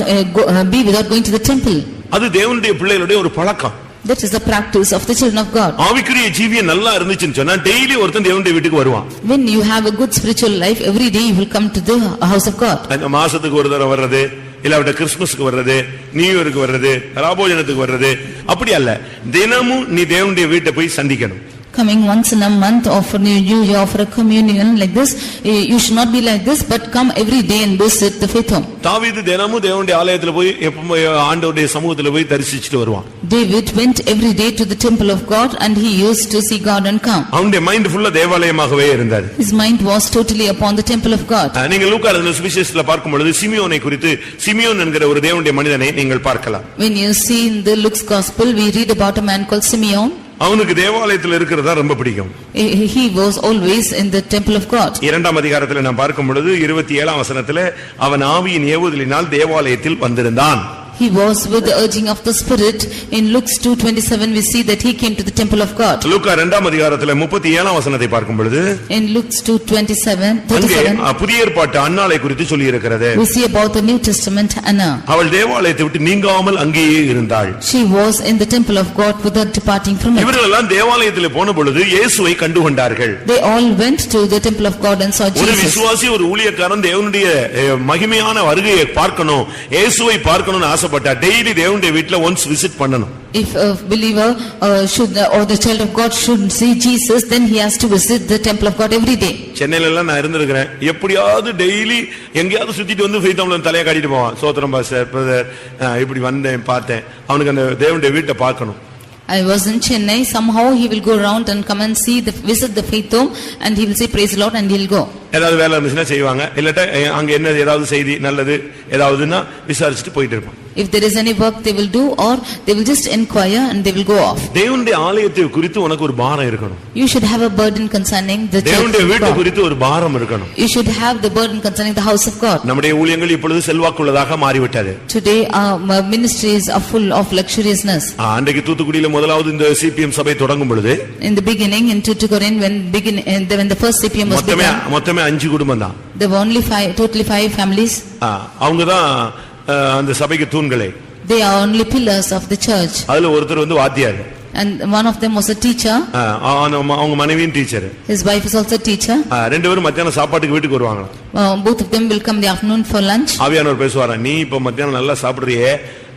be without going to the temple. அது தேவனுடைய பிள்ளைகளுடைய ஒரு பழக்கம். That is the practice of the children of God. ஆவிக்குரிய ஜீவியம் நல்லா இருந்துச்சுன்னு சொன்னா டெய்லி ஒருத்தன் தேவனுடைய வீட்டுக்கு வருவான். When you have a good spiritual life, every day you will come to the house of God. அந்த மாசத்துக்கு ஒரு தடவை வர்றது, இல்லாவிட்ட கிறிஸ்துமஸ்க்கு வர்றது, நியூ இயருக்கு வர்றது, ராபோஜனத்துக்கு வர்றது, அப்படி அல்ல. தினமும் நீ தேவனுடைய வீட்டை போய் சந்திக்கணும். Coming once in a month or for New Year or for a communion like this, you should not be like this, but come every day and visit the faith home. தாவீது தினமும் தேவனுடைய ஆலயத்துல போய் எப்பவும் ஆண்டவருடைய சமூகத்துல போய் தரிசிச்சிட்டு வருவான். David went every day to the temple of God and he used to see God and come. அவனுடைய மைண்ட் ஃபுல்லா தேவாலயமாகவே இருந்தது. His mind was totally upon the temple of God. நீங்க லூக்கா எழுதின சுவிசேஷத்துல பார்க்கும் பொழுது சிமியோனை குறித்து சிமியோன் என்கிற ஒரு தேவனுடைய மனிதனை நீங்கள் பார்க்கலாம். When you see in the Luke's gospel, we read about a man called Simeon. அவனுக்கு தேவாலயத்தில் இருக்கிறதா ரொம்ப பிடிக்கும். He was always in the temple of God. 2ஆம் அதிகாரத்தில் நாம் பார்க்கும் பொழுது 27ஆம் வசனத்திலே அவன் ஆவியின் ஏவுதலினால் தேவாலயத்தில் வந்திருந்தான். He was with the urging of the Spirit. In Luke 2:27 we see that he came to the temple of God. லூக்கா 2ஆம் அதிகாரத்தில் 37ஆம் வசனத்தை பார்க்கும் பொழுது In Luke 2:37 புதிய ஏற்பாட்டு அன்னாளை குறித்து சொல்லி இருக்கிறது. we see about the New Testament Anna. அவள் தேவாலயத்தை விட்டு நீங்காமல் அங்கேயே இருந்தாள். She was in the temple of God without departing from it. இவர்கள் எல்லாம் தேவாலயத்தில் போன பொழுது இயேசுவை கண்டுகொண்டார்கள். They all went to the temple of God and saw Jesus. ஒரு விசுவாசி ஒரு ஊழியக்காரன் தேவனுடைய மகிமையான வருகையை பார்க்கணும், இயேசுவை பார்க்கணும்னு ஆசைப்பட்டா டெய்லி தேவனுடைய வீட்ல once visit பண்ணணும். If a believer should or the child of God should see Jesus, then he has to visit the temple of God every day. சென்னையில எல்லாம் நான் இருந்திருக்கிறேன். எப்படியாவது டெய்லி எங்கேயாவது சுத்திட்டு வந்து ஃபெய்தம்ல தலைய காட்டிட்டு போவான். சோத்திரம் பாஸ்டர் பிரதர் இப்படி வந்தேன் பார்த்தேன். அவனுக்கு அந்த தேவனுடைய வீட்டை பார்க்கணும். I was in Chennai. Somehow he will go around and come and visit the faith home, and he will say praise the Lord and he'll go. ஏதாவது வேலை இருந்துச்சுன்னா செய்வாங்க. இல்லட்ட அங்க என்ன ஏதாவது செய்தி நல்லது ஏதாவதுன்னா விசாரிச்சுட்டு போயிட்டு இருப்பான். If there is any work they will do, or they will just inquire and they will go off. தேவனுடைய ஆலயத்தை குறித்து உனக்கு ஒரு பாரம் இருக்கணும். You should have a burden concerning the church. தேவனுடைய வீட்டை குறித்து ஒரு பாரம் இருக்கணும். You should have the burden concerning the house of God. நம்முடைய ஊழியங்கள் இப்பொழுது செல்வாக்குள்ளதாக மாறிவிட்டது. Today our ministries are full of luxuriousness. அன்றைக்கு தூத்துக்குடியில முதலாவது இந்த சிபிஎம் சபை தொடங்கும் பொழுது In the beginning in Tuticorin when the first CPM was begun, மொத்தமே 5 குடும்பம் தான். there were only totally 5 families. அவங்க தான் அந்த சபைக்கு தூண்களே. They are only pillars of the church. அதுல ஒருத்தர் வந்து வாத்தியார். And one of them was a teacher. அவங்க மனைவியும் teacher. His wife is also a teacher. ரெண்டு பேரும் மத்தியானம் சாப்பாட்டுக்கு வீட்டுக்கு வருவாங்க. Both of them will come in the afternoon for lunch. ஆவியானவர் பேசுவாரா, நீ இப்ப மத்தியானம் நல்லா சாப்பிடுறியே,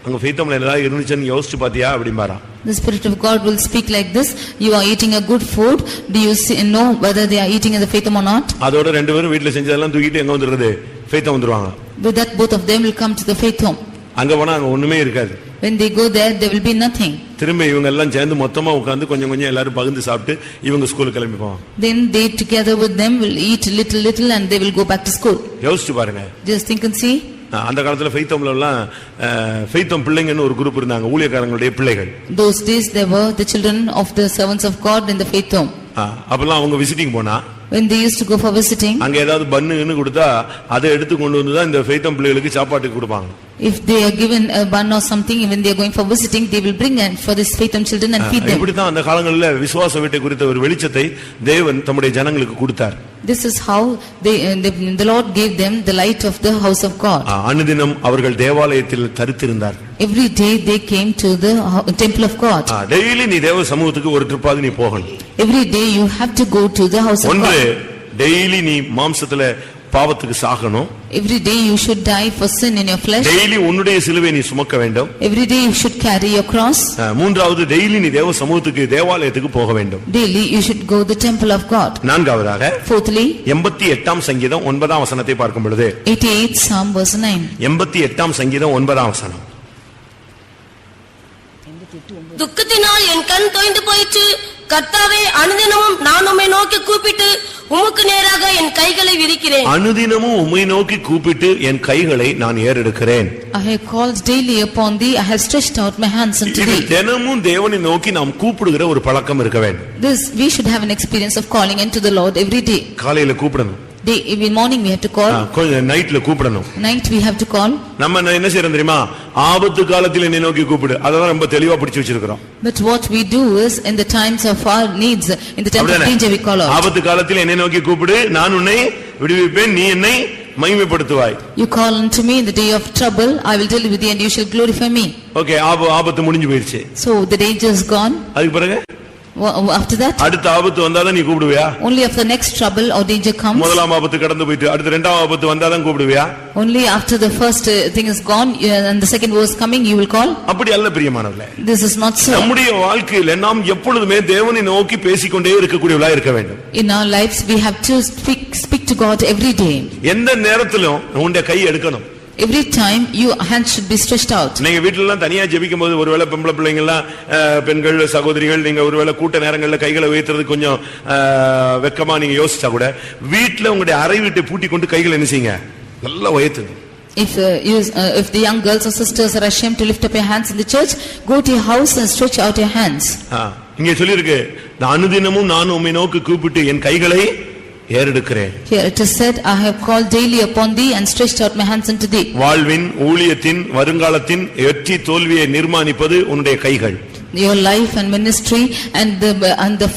அங்க ஃபெய்த்தம்ல ஏதாவது இருந்துச்சுன்னு யோசிச்சு பாத்தியா அப்படிம்பாரா. The Spirit of God will speak like this. You are eating a good food. Do you know whether they are eating in the faithom or not? அதோட ரெண்டு பேரும் வீட்ல செஞ்சதெல்லாம் தூக்கிட்டு எங்க வந்துருது, ஃபெய்த்தம் வந்துருவாங்க. With that both of them will come to the faithom. அங்க போனா அங்க ஒண்ணுமே இருக்காது. When they go there will be nothing. திரும்ப இவங்க எல்லாம் சேர்ந்து மொத்தமா உட்கார்ந்து கொஞ்சம் கொஞ்சம் எல்லாரும் பகிர்ந்து சாப்பிட்டு இவங்க ஸ்கூலுக்கு கிளம்பி போவாங்க. Then they together with them will eat little and they will go back to school. யோசிச்சு பாருங்க. Just think and see. அந்த காலத்துல ஃபெய்த்தம்ல எல்லாம் ஃபெய்த்தம் பிள்ளைங்கன்னு ஒரு குரூப் இருந்தாங்க, ஊழியக்காரங்களுடைய பிள்ளைகள். Those days there were the children of the servants of God in the faithom. அப்பலாம் அவங்க விசிட்டிங் போனா, when they used to go for visiting, அங்க ஏதாவது பன்னு கொடுத்தா அதை எடுத்து கொண்டு வந்து தான் இந்த ஃபெய்த்தம் பிள்ளைகளுக்கு சாப்பாட்டுக்கு கொடுப்பாங்க. If they are given a bun or something, when they are going for visiting, they will bring and for this faithom children and feed them. இப்படி தான் அந்த காலங்களிலே விசுவாச வீட்டை குறித்த ஒரு வெளிச்சத்தை தேவன் தம்முடைய ஜனங்களுக்கு கொடுத்தார். This is how the Lord gave them the light of the house of God. அனுதினம் அவர்கள் தேவாலயத்தில் தரித்திருந்தார்கள். Every day they came to the temple of God. Daily நீ தேவ சமூகத்துக்கு ஒரு ட்ரிப்பாக நீ போகணும். Every day you have to go to the house of God. Daily நீ மாம்சத்துல பாவத்துக்கு சாகணும். Every day you should die for sin in your flesh. Daily உன்னுடைய சிலுவை நீ சுமக்க வேண்டும். Every day you should carry your cross. மூன்றாவது டெய்லி நீ தேவ சமூகத்துக்கு தேவாலயத்துக்கு போக வேண்டும். Daily you should go to the temple of God. நான்காவதாக, fourthly, 88ஆம் சங்கீதம் 9ஆம் வசனத்தை பார்க்கும் பொழுது, 88 Psalm verse 9, 88ஆம் சங்கீதம் 9ஆம் வசனம். துக்கத்தினால் என் கண் தோய்ந்து போயிற்று, கர்த்தாவே அனுதினமும் நான் உம்மை நோக்கி கூப்பிட்டு உமக்கு நேராக என் கைகளை விரிக்கிறேன். அனுதினமும் உம்மை நோக்கி கூப்பிட்டு என் கைகளை நான் ஏறெடுக்கிறேன். I have called daily upon thee, I have stretched out my hands unto thee. தினமும் தேவனை நோக்கி நாம் கூப்பிடுகிற ஒரு பழக்கம் இருக்க வேண்டும். This we should have an experience of calling unto the Lord every day. காலையில கூப்பிடணும். In morning we have to call. நைட்ல கூப்பிடணும். Night we have to call. நம்ம என்ன செய்யறோம் தெரியுமா? ஆபத்து காலத்தில் என்னை நோக்கி கூப்பிடு. அதான் ரொம்ப தெளிவா பிடிச்சு வச்சிருக்கோம். But what we do is in the times of our needs, in the time of danger we call out. ஆபத்து காலத்தில் என்னை நோக்கி கூப்பிடு, நான் உன்னை விடுவிப்பேன், நீ என்னை மகிமைப்படுத்துவாய். You call unto me in the day of trouble, I will deliver thee and you shall glorify me. Okay, ஆபத்து முடிஞ்சு போயிருச்சு. So the danger is gone. அதுக்கு பிறகு after that, அடுத்த ஆபத்து வந்தாதான் நீ கூப்பிடுவியா? only if the next trouble or danger comes. முதலாம் ஆபத்து கடந்து போயிட்டு அடுத்த இரண்டாம் ஆபத்து வந்தாதான் கூப்பிடுவியா? Only after the first thing is gone and the second was coming you will call. அப்படி அல்ல பிரியமானவர்களே. This is not so. நம்முடைய வாழ்க்கையில நாம் எப்பொழுதுமே தேவனை நோக்கி பேசிக்கொண்டே இருக்கக்கூடியவர்களாக இருக்க வேண்டும். In our lives we have to speak to God every day. எந்த நேரத்திலும் உன்னுடைய கை எடுக்கணும். Every time your hands should be stretched out. நீங்க வீட்ல எல்லாம் தனியா ஜெபிக்கும்போது ஒருவேளை பொம்பளை பிள்ளைங்க எல்லாம் பெண்கள் சகோதரிகள் நீங்க ஒருவேளை கூட்ட நேரங்கள்ல கைகளை உயர்த்துறது கொஞ்சம் வெக்கமா நீங்க யோசிச்சா கூட வீட்ல உங்களுடைய அறை வீட்டை பூட்டி கொண்டு கைகளை என்ன செய்யுங்க, நல்லா உயர்த்துங்க. If the young girls or sisters are ashamed to lift up your hands in the church, go to your house and stretch out your hands. இங்க சொல்லி இருக்கு, அனுதினமும் நான் உம்மை நோக்கி கூப்பிட்டு என் கைகளை ஏறெடுக்கிறேன். Here it is said, I have called daily upon thee and stretched out my hands unto thee. வாழ்வின் ஊழியத்தின் வருங்காலத்தின் வெற்றி தோல்வியை நிர்மாணிப்பது உன்னுடைய கைகள். Your life and ministry and the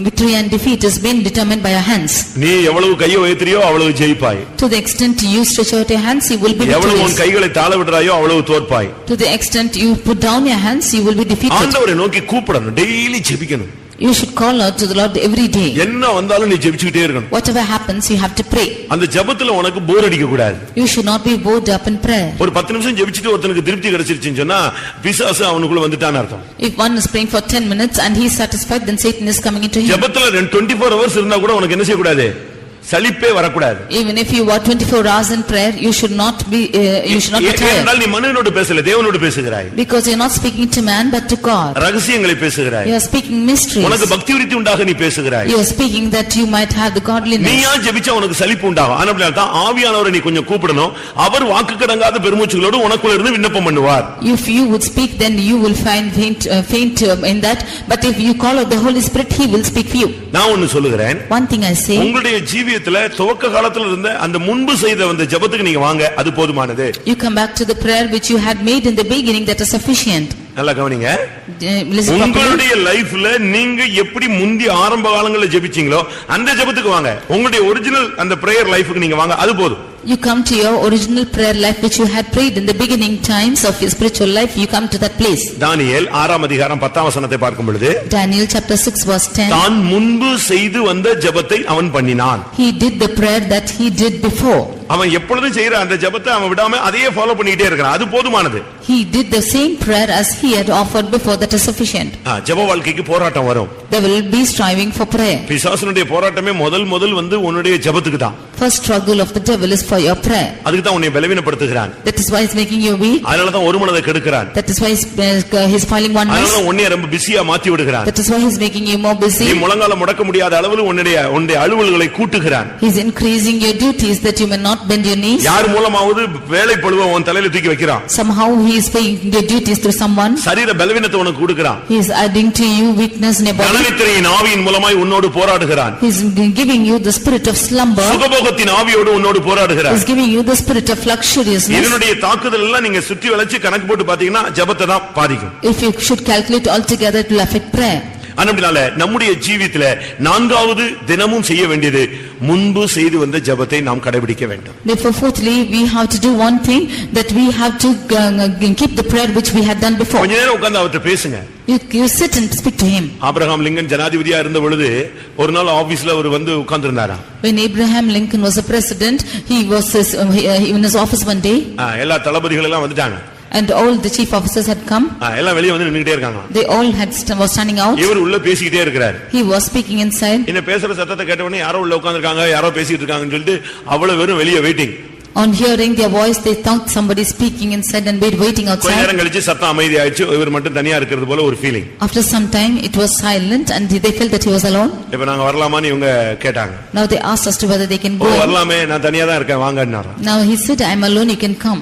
victory and defeat is being determined by your hands. நீ எவ்வளவு கையை உயர்த்தியோ அவ்வளவு ஜெயிப்பாய். To the extent you stretch out your hands, you will be victorious. எவ்வளவு உன் கைகளை தாழ விடுறாயோ அவ்வளவு தோற்பாய். To the extent you put down your hands, you will be defeated. ஆண்டவரை நோக்கி கூப்பிடணும், டெய்லி ஜெபிக்கணும். You should call out to the Lord every day. என்ன வந்தாலும் நீ ஜெபிச்சிட்டே இருக்கணும். Whatever happens, you have to pray. அந்த ஜெபத்துல உனக்கு போர் அடிக்க கூடாது. You should not be bored up in prayer. ஒரு 10 நிமிஷம் ஜெபிச்சிட்டு ஒருத்தனுக்கு திருப்தி கிடைச்சிருச்சுன்னு சொன்னா பிசாசு அவனுக்குள்ள வந்துட்டான்னு அர்த்தம். If one is praying for 10 minutes and he is satisfied, then Satan is coming into him. ஜெபத்துல 24 hours இருந்தா கூட உனக்கு என்ன செய்ய கூடாது, சலிப்பே வரக்கூடாது. Even if you are 24 hours in prayer, you should not be tired. ஏனென்றால் நீ மனிதனோடு பேசல, தேவனோடு பேசுகிறாய். Because you are not speaking to man but to God. ரகசியங்களை பேசுகிறாய். You are speaking mysteries. உனக்கு பக்தி விருத்தி உண்டாக நீ பேசுகிறாய். You are speaking that you might have the godliness. நீயா ஜெபிச்சா உனக்கு சலிப்பு உண்டாகும். அதனால தான் ஆவியானவரை நீ கொஞ்சம் கூப்பிடணும். அவர் வாக்குக்கடங்காத பெருமூச்சுகளோடு உனக்குள்ள இருந்து விண்ணப்பம் பண்ணுவார். If you would speak, then you will find faint in that. But if you call out the Holy Spirit, he will speak for you. நான் ஒன்னு சொல்லுகிறேன். One thing I say. உங்களுடைய ஜீவியத்துல துவக்க காலத்துல இருந்த அந்த முன்பு செய்த அந்த ஜெபத்துக்கு நீங்க வாங்க, அது போதுமானது. You come back to the prayer which you had made in the beginning, that is sufficient. நல்லா கவனிங்க. உங்களுடைய லைஃப்ல நீங்க எப்படி முந்தி ஆரம்ப காலங்களில் ஜெபிச்சீங்களோ அந்த ஜெபத்துக்கு வாங்க. உங்களுடைய ஒரிஜினல் அந்த பிரேயர் லைஃப்க்கு நீங்க வாங்க, அது போதும். You come to your original prayer life which you had prayed in the beginning times of your spiritual life. You come to that place. தானியேல் 6ஆம் அதிகாரம் 10ஆம் வசனத்தை பார்க்கும் பொழுது Daniel chapter 6 verse 10. தான் முன்பு செய்து வந்த ஜெபத்தை அவன் பண்ணினான். He did the prayer that he did before. அவன் எப்பொழுதும் செய்யற அந்த ஜெபத்தை அவன் விடாம அதையே ஃபாலோ பண்ணிட்டே இருக்கான். அது போதுமானது. He did the same prayer as he had offered before. That is sufficient. ஜெப வாழ்க்கைக்கு போராட்டம் வரும். There will be striving for prayer. பிசாசுனுடைய போராட்டமே முதல் வந்து உன்னுடைய ஜெபத்துக்கு தான். First struggle of the devil is for your prayer. அதுக்கு தான் உன்னை பலவீனப்படுத்துகிறான். That is why he is making you weak. அதனால தான் ஒரு மனதை கெடுக்கிறான். That is why he is filing oneness. அதனால தான் உன்னை ரொம்ப பிஸியா மாத்தி விடுகிறான். That is why he is making you more busy. நீ முழங்கால முடக்க முடியாத அளவுல உன்னுடைய அலுவல்களை கூட்டுகிறான். He is increasing your duties that you may not bend your knees. யார் மூலமாவது வேலை பளுவை உன் தலையில தூக்கி வைக்கிறான். Somehow he is paying your duties through someone. சரீர பலவீனத்தை உனக்கு கொடுக்கிறான். He is adding to you weakness in your body. கலனித்திரையின் ஆவியின் மூலமாய் உன்னோடு போராடுகிறான். He is giving you the spirit of slumber. சுகபோகத்தின் ஆவியோடு உன்னோடு போராடுகிறான். He is giving you the spirit of luxuriousness. இதனுடைய தாக்குதல் எல்லாம் நீங்க சுத்தி வளைச்சு கணக்கு போட்டு பாத்தீங்கன்னா ஜெபத்தை தான் பாதிக்கும். If you should calculate altogether, it will affect prayer. அதனால நம்முடைய ஜீவியத்திலே நான்காவது தினமும் செய்ய வேண்டியது முன்பு செய்து வந்த ஜெபத்தை நாம் கடைபிடிக்க வேண்டும். Therefore, fourthly, we have to do one thing, that we have to keep the prayer which we had done before. கொஞ்ச நேரம் உட்கார்ந்து அவர்ட்ட பேசுங்க. You sit and speak to him. Abraham Lincoln ஜனாதிபதியா இருந்த பொழுது ஒரு நாள் ஆபீஸ்ல அவர் வந்து உட்கார்ந்திருந்தாரா. When Abraham Lincoln was a president, he was in his office one day. எல்லா தளபதிகள் எல்லாம் வந்துட்டாங்க. And all the chief officers had come. எல்லாம் வெளிய வந்து நின்னுட்டே இருக்காங்க. They all were standing out. இவர் உள்ள பேசிட்டே இருக்கார். He was speaking inside. என்ன பேசுற சத்தத்தை கேட்ட உடனே யாரோ உள்ள உட்கார்ந்திருக்காங்க, யாரோ பேசிட்டு இருக்காங்கன்னு சொல்லிட்டு அவ்வளவு வெறும் வெளிய waiting. On hearing their voice, they thought somebody speaking inside and waiting outside. கொஞ்ச நேரம் கழிச்சு சத்தம் அமைதியாயிச்சு. இவர் மட்டும் தனியா இருக்கிறது போல ஒரு feeling. After some time, it was silent and they felt that he was alone. இப்ப நாங்க வரலாமான்னு இவங்க கேட்டாங்க. Now they asked us to whether they can go. வரலாமே, நான் தனியா தான் இருக்கேன், வாங்கன்னாரு. Now he said, I am alone, you can come.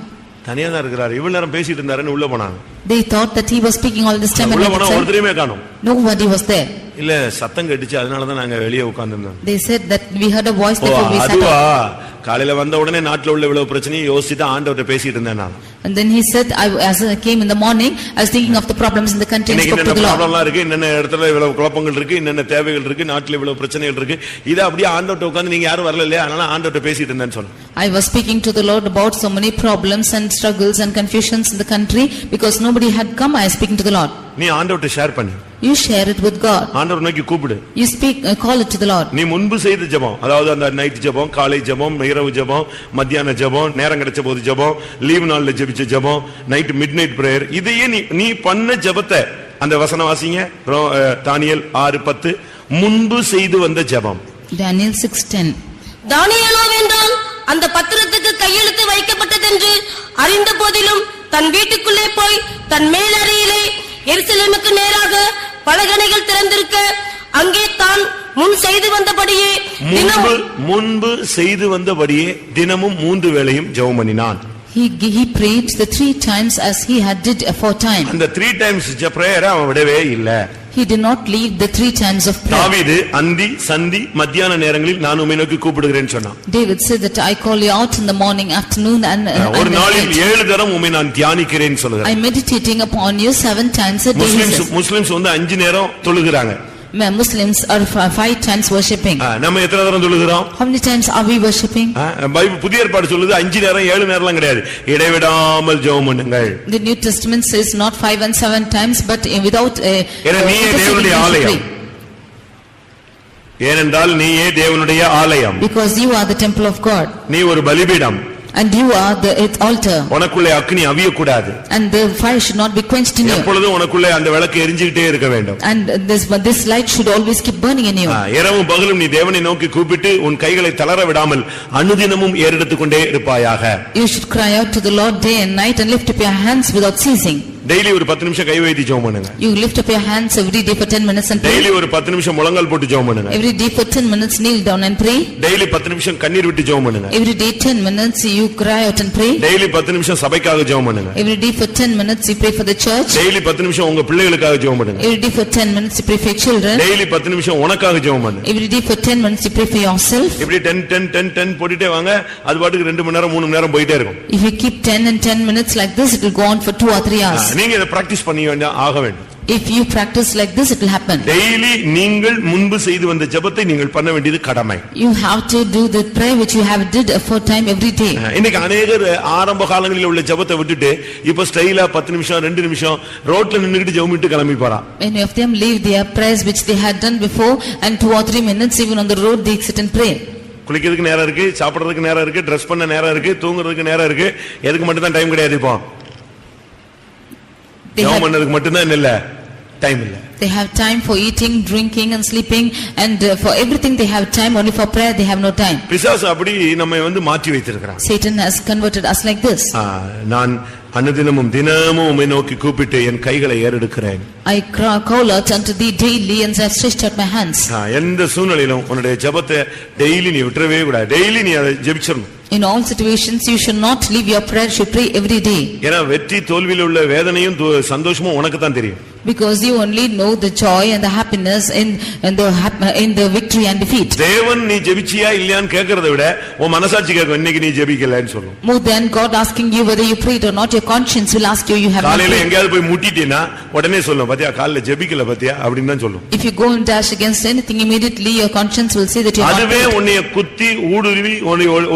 தனியா தான் இருக்கிறார். இவ்வளவு நேரம் பேசிட்டு இருந்தாருன்னு உள்ள போனாங்க. They thought that he was speaking all this time. உள்ள போனா ஒருத்தரையுமே காணோம். Nobody was there. இல்ல சத்தம் கேட்டுச்சு, அதனால தான் நாங்க வெளியே உட்கார்ந்திருந்தோம். They said that we heard a voice that we sat up. காலையில வந்த உடனே நாட்டுல உள்ள இவ்வளவு பிரச்சனையை யோசிச்சு ஆண்டவர்ட்ட பேசிட்டு இருந்தேன் நான். And then he said, as I came in the morning, I was thinking of the problems in the country and spoke to the Lord. ப்ராப்ளம்லாம் இருக்கு, இன்னென்ன இடத்துல இவ்வளவு குழப்பங்கள் இருக்கு, இன்னென்ன தேவைகள் இருக்கு, நாட்டுல இவ்வளவு பிரச்சனைகள் இருக்கு. இத அப்படியே ஆண்டவர்ட்ட உட்கார்ந்து நீங்க யாரும் வரல இல்லையா, அதனால ஆண்டவர்ட்ட பேசிட்டு இருந்தேன்னு சொன்னேன். I was speaking to the Lord about so many problems and struggles and confusions in the country because nobody had come. I was speaking to the Lord. நீ ஆண்டவர்ட்ட ஷேர் பண்ணு. You share it with God. ஆண்டவர் நோக்கி கூப்பிடு. You speak, call it to the Lord. நீ முன்பு செய்த ஜெபம், அதாவது அந்த நைட் ஜெபம், காலை ஜெபம், இரவு ஜெபம், மத்தியான ஜெபம், நேரம் கிடைச்ச போது ஜெபம், லீவ் நாள்ல ஜெபிச்ச ஜெபம், நைட் மிட்நைட் பிரேயர், இதையே நீ பண்ண ஜெபத்தை அந்த வசனம் வாசிங்க. தானியேல் 6:10 முன்பு செய்து வந்த ஜெபம். Daniel 6:10. தானியேலோ வென்றால் அந்த பத்திரத்துக்கு கையெழுத்து வைக்கப்பட்டதென்று அறிந்த போதிலும் தன் வீட்டுக்குள்ளே போய் தன் மேலறையிலே எருசலேமுக்கு நேராக பலகணிகள் திறந்திருக்க அங்கே தான் முன் செய்து வந்தபடியே தினமும் 3 வேளையும் ஜெபம் பண்ணினான். He prayed the 3 times as he had did aforetime. அந்த 3 times prayer அவன் விடவே இல்ல. He did not leave the 3 times of prayer. தாவீது அந்தி சந்தி மத்தியான நேரங்களில் நான் உம்மை நோக்கி கூப்பிடுகிறேன்னு சொன்னான். David said that I call you out in the morning, afternoon and ஒரு நாளில் 7 தரம் உம்மை நான் தியானிக்கிறேன்னு சொல்றார். I am meditating upon you 7 times a day. Muslims வந்து 5 நேரம் தொழுகிறாங்க. Muslims are 5 times worshipping. நம்ம எத்தனை தரம் தொழுகிறோம்? How many times are we worshipping? Bible புதிய ஏற்பாடு சொல்லுது 5 நேரம் 7 நேரம்லாம் கிடையாது. இடைவிடாமல் ஜெபம் பண்ணுங்கள். The New Testament says not 5 and 7 times but without நீயே தேவனுடைய ஆலயம். ஏனென்றால் நீயே தேவனுடைய ஆலயம். Because you are the temple of God. நீ ஒரு பலிபீடம். And you are the altar. உனக்குள்ளே அக்கினி அவிய கூடாது. And the fire should not be quenched in you. எப்பொழுதும் உனக்குள்ளே அந்த விளக்கு எரிஞ்சிட்டே இருக்க வேண்டும். And this light should always keep burning in you. இரவும் பகலும் நீ தேவனை நோக்கி கூப்பிட்டு உன் கைகளை தளர விடாமல் அனுதினமும் ஏறெடுத்துக் கொண்டே இருப்பாயாக. You should cry out to the Lord day and night and lift up your hands without ceasing. Daily ஒரு 10 நிமிஷம் கை வைத்து ஜெபம் பண்ணுங்க. You lift up your hands every day for 10 minutes and pray. Daily ஒரு 10 நிமிஷம் முழங்கால் போட்டு ஜெபம் பண்ணுங்க. Every day for 10 minutes kneel down and pray. Daily 10 நிமிஷம் கண்ணீர் விட்டு ஜெபம் பண்ணுங்க. Every day 10 minutes you cry out and pray. Daily 10 நிமிஷம் சபைக்காக ஜெபம் பண்ணுங்க. Every day for 10 minutes you pray for the church. Daily 10 நிமிஷம் உங்க பிள்ளைகளுக்காக ஜெபம் பண்ணுங்க. Every day for 10 minutes you pray for your children. Daily 10 நிமிஷம் உனக்காக ஜெபம் பண்ணுங்க. Every day for 10 minutes you pray for yourself. இப்படி 10 போட்டுட்டே வாங்க. அது பாட்டுக்கு 2 மணி நேரம் 3 மணி நேரம் போயிட்டே இருக்கும். If you keep 10 and 10 minutes like this, it will go on for 2 or 3 hours. நீங்க இத பிராக்டீஸ் பண்ணி ஆக வேண்டும். If you practice like this, it will happen. Daily நீங்கள் முன்பு செய்து வந்த ஜெபத்தை நீங்கள் பண்ண வேண்டியது கடமை. You have to do the prayer which you have did for time every day. இன்னைக்கு अनेகர் ஆரம்ப காலங்களில் உள்ள ஜெபத்தை விட்டுட்டு இப்ப ஸ்டைலா 10 நிமிஷம் 2 நிமிஷம் ரோட்ல நின்னுக்கிட்டு ஜெபமிட்டு கிளம்பி போறான். Many of them leave their prayers which they had done before and 2 or 3 minutes even on the road they sit and pray. குளிக்கிறதுக்கு நேரம் இருக்கு, சாப்பிடுறதுக்கு நேரம் இருக்கு, Dress பண்ண நேரம் இருக்கு, தூங்குறதுக்கு நேரம் இருக்கு. எதுக்கு மட்டும் தான் டைம் கிடையாது இப்போ? ஜெபம் பண்ணதுக்கு மட்டும் தான் இல்ல டைம் இல்ல. They have time for eating, drinking and sleeping and for everything they have time, only for prayer they have no time. பிசாசு அப்படி நம்மை மாற்றி வைத்திருக்கிறான். Satan has converted us like this. நான் அனுதினமும் தினமும் உம்மை நோக்கி கூப்பிட்டு என் கைகளை ஏறெடுக்கிறேன். I call out unto thee daily and I have stretched out my hands. எந்த சூழ்நிலையிலும் உன்னுடைய ஜெபத்தை டெய்லி நீ விட்டுறவே கூடாது. டெய்லி நீ அதை ஜெபிச்சிரணும். In all situations you should not leave your prayer, you should pray every day. ஏனா வெற்றி தோல்வியில் உள்ள வேதனையும் சந்தோஷமும் உனக்கு தான் தெரியும். Because you only know the joy and the happiness in the victory and defeat. தேவன் நீ ஜெபிச்சியா இல்லையான்னு கேக்குறதை விட உன் மனசாட்சி கேட்கும் இன்னைக்கு நீ ஜெபிக்கலன்னு சொல்லும். More than God asking you whether you prayed or not, your conscience will ask you have not prayed. காலையில எங்கயாவது போய் முட்டிட்டீனா உடனே சொல்லும் பாத்தியா காலையில ஜெபிக்கல பாத்தியா அப்படினு தான் சொல்லும். If you go and dash against anything, immediately your conscience will say that you have not prayed. அதுவே உன்னை குத்தி ஊடுருவி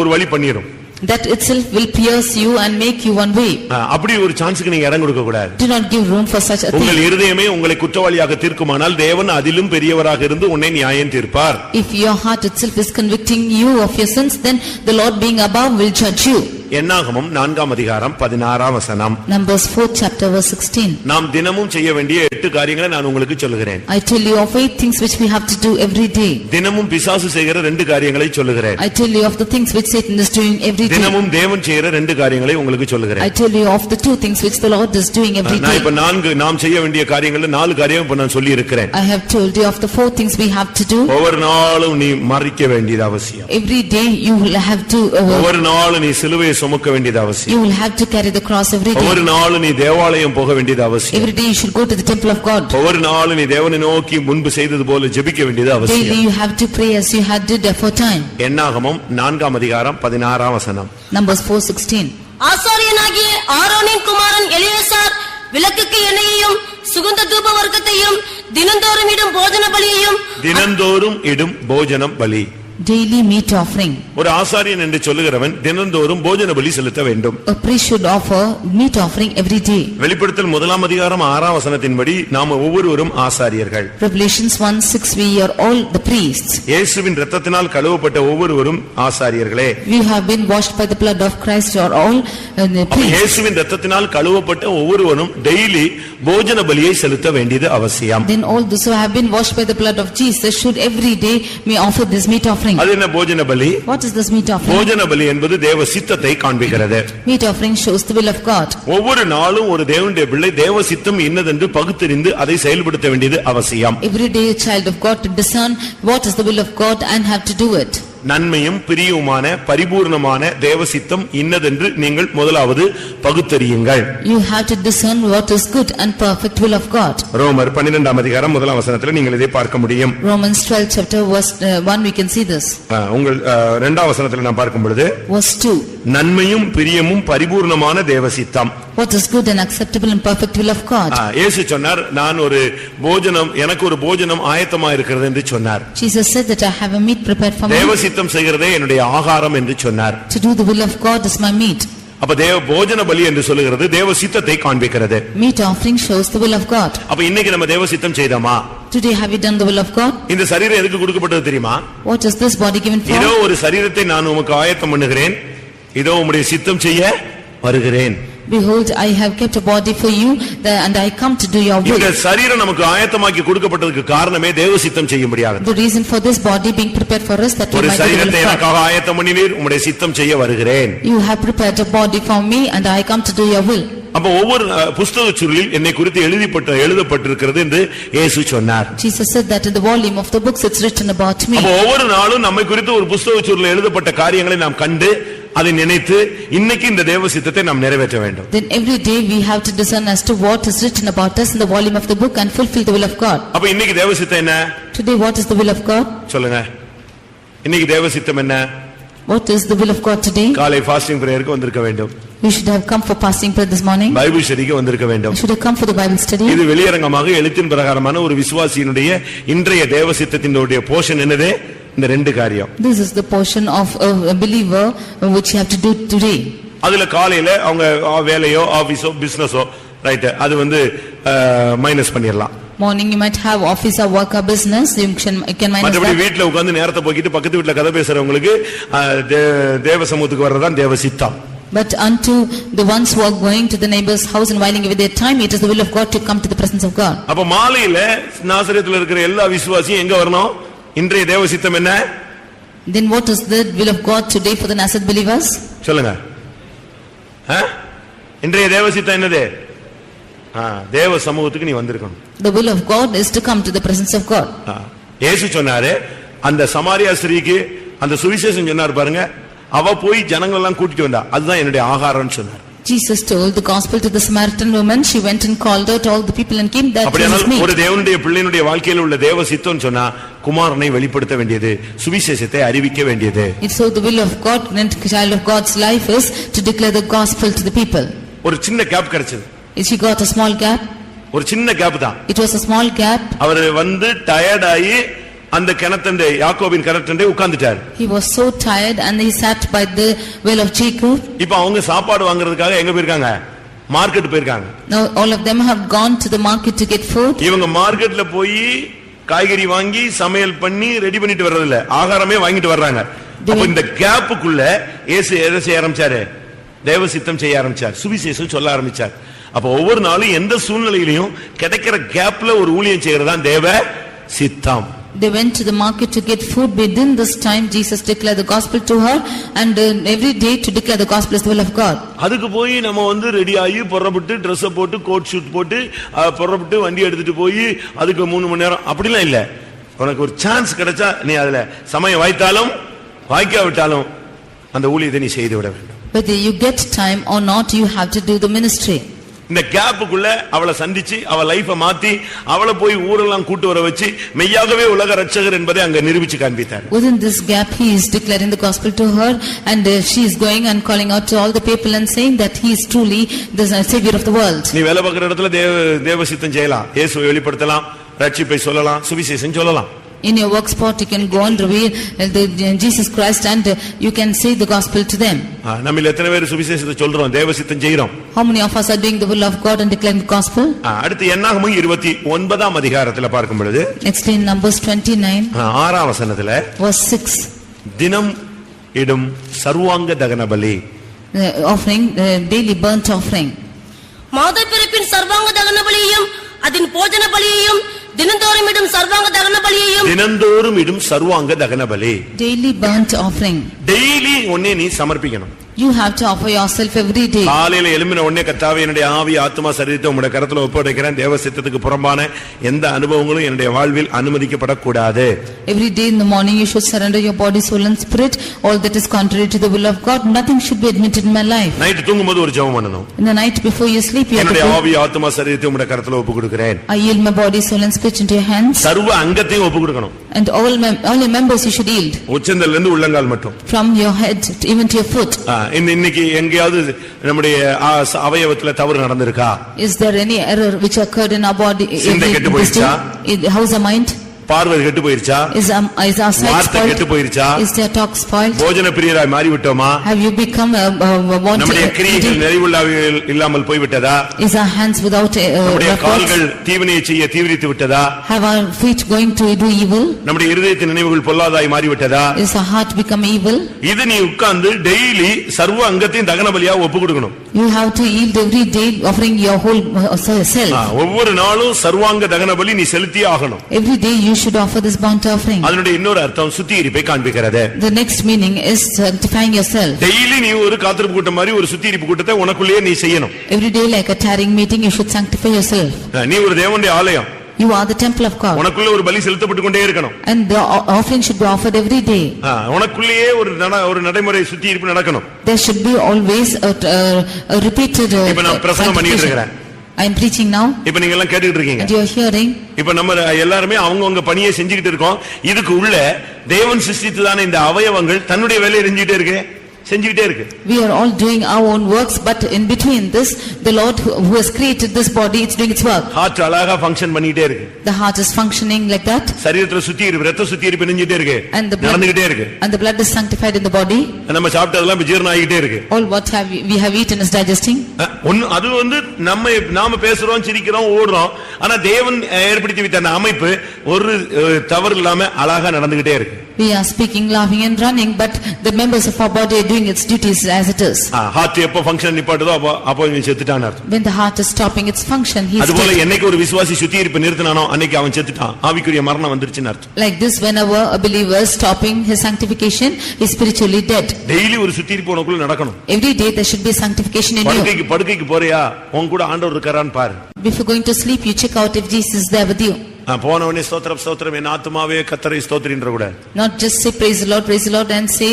ஒரு வழி பண்ணிரும். That itself will pierce you and make you one way. அப்படி ஒரு சான்ஸ்க்கு நீங்க இடம் கொடுக்க கூடாது. Do not give room for such a thing. உங்கள் இருதயமே உங்களை குற்றவாளியாக தீர்க்குமானால் தேவன் அதிலும் பெரியவராக இருந்து உன்னை நியாயம் தீர்ப்பார். If your heart itself is convicting you of your sins, then the Lord being above will judge you. என்னாகமம் 4ஆம் அதிகாரம் 16ஆம் வசனம். Numbers 4th chapter verse 16. நாம் தினமும் செய்ய வேண்டிய 8 காரியங்களை நான் உங்களுக்கு சொல்லுகிறேன். I tell you of 8 things which we have to do every day. தினமும் பிசாசு செய்கிற 2 காரியங்களை சொல்லுகிறேன். I tell you of the things which Satan is doing every day. தினமும் தேவன் செய்கிற 2 காரியங்களை உங்களுக்கு சொல்லுகிறேன். I tell you of the 2 things which the Lord is doing every day. நான் இப்ப நாம் செய்ய வேண்டிய காரியங்களை 4 காரியம் இப்ப நான் சொல்லி இருக்கிறேன். I have told you of the 4 things we have to do. ஒவ்வொரு நாளும் நீ மரிக்க வேண்டியது அவசியம். Every day you will have to ஒவ்வொரு நாளும் நீ சிலுவையை சுமக்க வேண்டியது அவசியம். You will have to carry the cross every day. ஒவ்வொரு நாளும் நீ தேவாலயம் போக வேண்டியது அவசியம். Every day you should go to the temple of God. ஒவ்வொரு நாளும் நீ தேவனை நோக்கி முன்பு செய்தது போல ஜெபிக்க வேண்டியது அவசியம். Daily you have to pray as you had did aforetime. என்னாகமம் 4ஆம் அதிகாரம் 16ஆம் வசனம். Numbers 4:16. ஆசாரியனாகிய ஆரோனின் குமாரன் எலியாசார் விளக்குக்கு எண்ணெயையும் சுகந்த தூப வர்க்கத்தையும் தினந்தோறும் இடும் போஜன பலியையும் தினந்தோறும் இடும் போஜனம் பலி. Daily meat offering. ஒரு ஆசாரியன் என்று சொல்லுகிறவன் தினந்தோறும் போஜன பலி செலுத்த வேண்டும். A priest should offer meat offering every day. வெளிப்படுத்தல் 1ஆம் அதிகாரம் 6ஆம் வசனத்தின்படி நாம் ஒவ்வொருவரும் ஆசாரியர்கள். Revelations 1:6 we are all the priests. இயேசுவின் இரத்தத்தினால் கழுவப்பட்ட ஒவ்வொருவரும் ஆசாரியர்களே. We have been washed by the blood of Christ, you are all the priests. இயேசுவின் இரத்தத்தினால் கழுவப்பட்ட ஒவ்வொருவரும் டெய்லி போஜன பலியை செலுத்த வேண்டியது அவசியம். Then all those who have been washed by the blood of Jesus should every day may offer this meat offering. அது என்ன போஜன பலி? What is this meat offering? போஜன பலி என்பது தேவ சித்தத்தை காண்பிக்கிறது. Meat offering shows the will of God. ஒவ்வொரு நாளும் ஒரு தேவனுடைய பிள்ளை தேவ சித்தம் என்னதென்று பகுத்தறிந்து அதை செயல்படுத்த வேண்டியது அவசியம். Every day a child of God to discern what is the will of God and have to do it. நன்மையும் பிரியவுமான பரிபூர்ணமான தேவ சித்தம் இன்னதென்று நீங்கள் முதலாவது பகுத்தறியுங்கள். You have to discern what is good and perfect will of God. ரோமர் 12ஆம் அதிகாரம் 1ஆம் வசனத்தில் நீங்கள் இதை பார்க்க முடியும். Romans 12 chapter verse 1 we can see this. உங்கள் 2ஆம் வசனத்தில் நாம் பார்க்கும் பொழுது verse 2 நன்மையும் பிரியமும் பரிபூர்ணமான தேவ சித்தம். What is good and acceptable and perfect will of God. இயேசு சொன்னார் நான் ஒரு போஜனம் எனக்கு ஒரு போஜனம் ஆயத்தமா இருக்கிறது என்று சொன்னார். Jesus said that I have a meat prepared for me. தேவ சித்தம் செய்கிறதே என்னுடைய ஆகாரம் என்று சொன்னார். To do the will of God is my meat. அப்ப தேவ போஜன பலி என்று சொல்லுகிறது தேவ சித்தத்தை காண்பிக்கிறது. Meat offering shows the will of God. அப்ப இன்னைக்கு நம்ம தேவ சித்தம் செய்தோமா? Today have we done the will of God? இந்த சரீரம் எதுக்கு கொடுக்கப்பட்டது தெரியுமா? What is this body given for? இதோ ஒரு சரீரத்தை நான் உமக்கு ஆயத்தம் பண்ணுகிறேன். இதோ உம்முடைய சித்தம் செய்ய வருகிறேன். Behold, I have kept a body for you and I come to do your will. இந்த சரீரம் நமக்கு ஆயத்தமாக்கி கொடுக்கப்பட்டதுக்கு காரணமே தேவ சித்தம் செய்யும்படியாக. The reason for this body being prepared for us that we ஒரு might do the will சரீரத்தை of எனக்காக ஆயத்தம் பண்ணினீர் உம்முடைய சித்தம் செய்ய வருகிறேன். You have prepared a body for me and I come to do your will. அப்ப ஒவ்வொரு புத்தகச் சுருளில் என்னை குறித்து எழுதப்பட்டிருக்கிறது என்று இயேசு சொன்னார். Jesus said that in the volume of the books it's written about me. அப்ப ஒவ்வொரு நாளும் நம்மை குறித்து ஒரு புத்தகச் சுருளில் எழுதப்பட்ட காரியங்களை நாம் கண்டு அதை நினைத்து இன்னைக்கு இந்த தேவ சித்தத்தை நாம் நிறைவேற்ற வேண்டும். Then every day we have to discern as to what is written about us in the volume of the book and fulfill the will of God. அப்ப இன்னைக்கு தேவ சித்தம் என்ன? Today what is the will of God? சொல்லுங்க. இன்னைக்கு தேவ சித்தம் என்ன? What is the will of God today? காலை ஃபாஸ்டிங் பிரேயருக்கு வந்திருக்க வேண்டும். You should have come for fasting prayer this morning. Bible ஸ்டடிக்கு வந்திருக்க வேண்டும். You should have come for the Bible study. இது வெளியரங்கமாக எழுத்தின் பிரகாரமான ஒரு விசுவாசியினுடைய இன்றைய தேவசித்தத்தினுடைய போஷன் என்னது? இந்த ரெண்டு காரியம். This is the portion of a believer which you have to do today. அதுல காலையில அவங்க வேலையோ ஆபீஸோ பிசினஸோ ரைட் அது மைனஸ் பண்ணிரலாம். Morning you might have office or work or business, you can minus மற்றபடி that. வீட்ல உட்கார்ந்து நேரத்தை போக்கிட்டு பக்கத்து வீட்ல கதை பேசுறவங்களுக்கு தேவ சமூகத்துக்கு வர்றதுதான் தேவ சித்தம். But unto the ones who are going to the neighbor's house and whiling away their time, it is the will of God to come to the presence of God. அப்ப மாலையில நாசரேத்துல இருக்கிற எல்லா விசுவாசியும் எங்க வரணும்? இன்றைய தேவ சித்தம் என்ன? Then what is the will of God today for the Nazareth believers? சொல்லுங்க. இன்றைய தேவ சித்தம் என்னது? தேவ சமூகத்துக்கு நீ வந்திருக்கணும். The will of God is to come to the presence of God. இயேசு சொன்னாரு அந்த சமாரியா ஸ்திரீக்கு அந்த சுவிசேஷம் சொன்னார் பாருங்க, அவ போய் ஜனங்கள் எல்லாம் கூட்டிட்டு வந்தா, அதுதான் என்னுடைய ஆகாரம்னு சொன்னார். Jesus told the gospel to the Samaritan woman. She went and called out all the people and came that was me. ஒரு தேவனுடைய பிள்ளையினுடைய வாழ்க்கையில் உள்ள தேவ சித்தம் சொன்னா குமாரனை வெளிப்படுத்த வேண்டியது, சுவிசேஷத்தை அறிவிக்க வேண்டியது. It's so the will of God and child of God's life is to declare the gospel to the people. ஒரு சின்ன கேப் கிடைச்சது. She got a small gap. ஒரு சின்ன கேப் தான். It was a small gap. அவர் tired ஆகி அந்த கிணத்தண்டை யாக்கோபின் கிணத்தண்டை உட்கார்ந்துட்டார். He was so tired and he sat by the well of Jacob. இப்போ அவங்க சாப்பாடு வாங்குறதுக்காக எங்க போயிருக்காங்க? மார்க்கெட் போயிருக்காங்க. Now all of them have gone to the market to get food. இவங்க மார்க்கெட்ல போய் காய்கறி வாங்கி சமையல் பண்ணி ரெடி பண்ணிட்டு வர்றது இல்ல, ஆகாரமே வாங்கிட்டு வர்றாங்க. அப்ப இந்த கேப்புக்குள்ள இயேசு எதை செய்ய ஆரம்பிச்சாரு? தேவ சித்தம் செய்ய ஆரம்பிச்சார், சுவிசேஷம் சொல்ல ஆரம்பிச்சார். அப்ப ஒவ்வொரு நாளும் எந்த சூழ்நிலையிலும் கிடைக்கிற கேப்ல ஒரு ஊழியம் செய்யறதுதான் தேவ சித்தம். They went to the market to get food. Within this time Jesus declared the gospel to her, and every day to declare the gospel is the will of God. அதுக்கு போய் நம்ம ரெடி ஆகி புறப்பட்டு Dress போட்டு coat suit போட்டு புறப்பட்டு வண்டி எடுத்துட்டு போய் அதுக்கு 3 மணி நேரம் அப்படிலாம் இல்ல. உனக்கு ஒரு சான்ஸ் கிடைச்சா நீ அதுல சமயம் வாய்த்தாலும் வாய்க்காவிட்டாலும் அந்த ஊழியத்தை நீ செய்து விட வேண்டும். Whether you get time or not, you have to do the ministry. இந்த கேப்புக்குள்ள அவளை சந்திச்சு அவ லைஃப மாத்தி அவளை போய் ஊரெல்லாம் கூட்டி வர வச்சு மெய்யாகவே உலக ரட்சகர் என்பதை அங்க நிரூபிச்சு காண்பித்தார். Within this gap he is declaring the gospel to her, and she is going and calling out to all the people and saying that he is truly the savior of the world. நீ வேலை பார்க்கிற இடத்துல தேவ சித்தம் செய்யலாம், இயேசுவை வெளிப்படுத்தலாம், ரட்சிப்பை சொல்லலாம், சுவிசேஷம் சொல்லலாம். In your work spot you can go and reveal Jesus Christ, and you can say the gospel to them. நம்மில் எத்தனை பேர் சுவிசேஷத்தை சொல்றோம், தேவ சித்தம் செய்றோம்? How many of us are doing the will of God and declaring the gospel? அடுத்து என்னாகமம் 29ஆம் அதிகாரத்துல பார்க்கும் பொழுது Next in Numbers 29 6ஆம் வசனத்துல verse 6, தினம் இடும் சர்வாங்க தகன பலி, offering daily burnt offering. மாத பிறப்பின் சர்வாங்க தகன பலியையும் அதன் போஜன பலியையும் தினந்தோறும் இடும் சர்வாங்க தகன பலியையும் தினந்தோறும் இடும் சர்வாங்க தகன பலி, Daily burnt offering. டெய்லி ஒன்னே நீ சமர்ப்பிக்கணும். You have to offer yourself every day. காலையில எழும்பின உடனே கர்த்தாவே என்னுடைய ஆவி ஆத்துமா சரீரத்தை உம்முடைய கரத்துல ஒப்படைக்கிறேன், தேவ சித்தத்துக்கு புறம்பான எந்த அனுபவங்களும் என்னுடைய வாழ்வில் அனுமதிக்கப்படக்கூடாது. Every day in the morning you should surrender your body, soul and spirit. All that is contrary to the will of God, nothing should be admitted in my life. Night தூங்கும்போது ஒரு ஜெபம் பண்ணணும். In the night before you sleep you have என்னுடைய to ஆவி ஆத்துமா சரீரத்தை உம்முடைய கரத்துல ஒப்புக்கொடுக்கிறேன். I yield my body, soul and spirit into your hands. சர்வ அங்கத்தையும் ஒப்புக்கொடுக்கணும். And all your members you should yield. உச்சந்தல்ல இருந்து உள்ளங்கால் மட்டும். From your head even to your foot. இன்னைக்கு எங்கயாவது நம்முடைய அவயவத்துல தவறு நடந்திருக்கா? Is there any error which occurred in our body? சிந்தை கெட்டு போயிடுச்சா? How's the mind? பார்வை கெட்டு போயிருச்சா? Is our sight வார்த்தை கெட்டு போயிருச்சா? spoiled? Is their talk spoiled? போஜன பிரியராய் மாறி விட்டோமா? Have you become a wanting? நம்முடைய கிரியைகள் நிறைவுள்ளவைகள் இல்லாமல் போய் விட்டதா? Is our hands without நம்முடைய கால்கள் தீவினையை செய்ய தீவிரித்து விட்டதா? Have our feet going to do evil? நம்முடைய இருதயத்தின் நினைவுகள் பொல்லாதாய் மாறி விட்டதா? Is our heart become evil? இது நீ உட்கார்ந்து டெய்லி சர்வ அங்கத்தையும் தகன பலியா ஒப்புக்கொடுக்கணும். You have to yield every day, offering your whole self. ஒவ்வொரு நாளும் சர்வாங்க தகன பலி நீ செலுத்தியே ஆகணும். Every day you should offer this burnt offering. அதனுடைய இன்னொரு அர்த்தம் சுத்திகரிப்பை காண்பிக்கிறது. The next meaning is sanctifying yourself. Daily நீ ஒரு காத்திருப்பு கூட்டம் மாதிரி ஒரு சுத்திகரிப்பு கூட்டத்தை உனக்குள்ளேயே நீ செய்யணும். Every day like a tarrying meeting you should sanctify yourself. நீ ஒரு தேவனுடைய ஆலயம். You are the temple of God. உனக்குள்ள ஒரு பலி செலுத்தப்பட்டு கொண்டே இருக்கணும். And the offering should be offered every day. உனக்குள்ளேயே ஒரு நடைமுறை சுத்திகரிப்பு நடக்கணும். There should be always a repeated இப்ப நான் பிரசங்கம் பண்ணிட்டு இருக்கேன். I am preaching now. இப்ப நீங்க எல்லாம் கேட்டுட்டு இருக்கீங்க. And you are hearing. இப்ப நம்ம எல்லாரும் அவங்கவங்க பணியை செஞ்சுக்கிட்டு இருக்கோம். இதுக்கு உள்ள தேவன் சிருஷ்டித்ததான இந்த அவயவங்கள் தன்னுடைய வேலையை செஞ்சுட்டே இருக்கு. செஞ்சுக்கிட்டே இருக்கு. We are all doing our own works, but in between this, the Lord who has created this body, it's doing its work. Heart அழகா ஃபங்க்ஷன் பண்ணிட்டே இருக்கு. The heart is functioning like that. சரீரத்துல சுத்திகரிப்பு, ரத்த சுத்திகரிப்பு நிஞ்சிட்டே இருக்கு, நடந்துகிட்டே இருக்கு. And the blood is sanctified in the body. நம்ம சாப்பிட்டதெல்லாம் ஜீரணம் ஆகிட்டே இருக்கு. All what we have eaten is digesting. அது நாம பேசுறோம், சிரிக்கிறோம், ஓடுறோம். ஆனா தேவன் ஏற்படுத்தி வைத்த அந்த அமைப்பு ஒரு தவறு இல்லாம அழகா நடந்துகிட்டே இருக்கு. We are speaking, laughing and running, but the members of our body are doing its duties as it is. Heart எப்ப ஃபங்க்ஷன் நிப்பாட்டுதோ அப்போ இவன் செத்துட்டான் அர்த்தம். When the heart is stopping its function, he is dead. அதுபோல என்னைக்கு ஒரு விசுவாசி சுத்திகரிப்பு நிறுத்தினானோ அன்னைக்கு அவன் செத்துட்டான், ஆவிக்குரிய மரணம் வந்துருச்சுன்னு அர்த்தம். Like this, whenever a believer is stopping his sanctification, he is spiritually dead. Daily ஒரு சுத்திகரிப்பு உனக்குள்ள நடக்கணும். Every day there should be sanctification in you. படுக்கைக்கு போறியா, உன் கூட ஆண்டவர் இருக்காரான்னு பாரு. Before going to sleep, you check out if Jesus is there with you. போனவனே ஸ்தோத்திரம் ஸ்தோத்திரம் என் ஆத்துமாவே கர்த்தரை ஸ்தோத்திரின்ற கூட. Not just say praise the Lord and say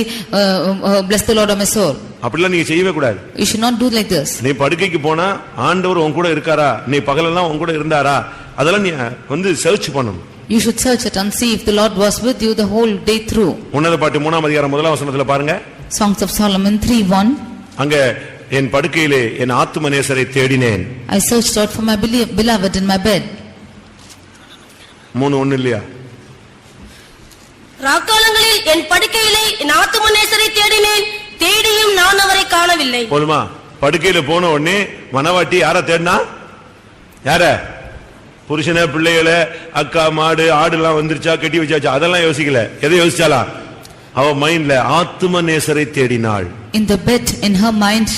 bless the Lord of my soul. அப்படிலாம் நீங்க செய்யவே கூடாது. You should not do like this. நீ படுக்கைக்கு போனா ஆண்டவர் உன் கூட இருக்காரா, நீ பகலெல்லாம் உன் கூட இருந்தாரா, அதெல்லாம் நீ வந்து சர்ச் பண்ணணும். You should search it and see if the Lord was with you the whole day through. உன்னத பாட்டு 3ஆம் அதிகாரம் 1ஆம் வசனத்துல பாருங்க. Songs of Solomon 3:1. அங்க என் படுக்கையிலே என் ஆத்தும நேசரை தேடினேன். I searched out for my beloved in my bed. 3:1 இல்லையா? ராக்காலங்களில் என் படுக்கையிலே என் ஆத்தும நேசரை தேடினேன், தேடியும் நான் அவரை காணவில்லை. போதுமா? படுக்கையில போன உடனே மனவாட்டி யார தேடினா? யார? புருஷனை, பிள்ளைகளை, அக்கா, மாடு, ஆடு எல்லாம் வந்துருச்சா, கட்டி வச்சாச்சா, அதெல்லாம் யோசிக்கல. எதை யோசிச்சாலா? அவ மைண்ட்ல ஆத்தும நேசரை தேடினாள். In the bed, in her mind,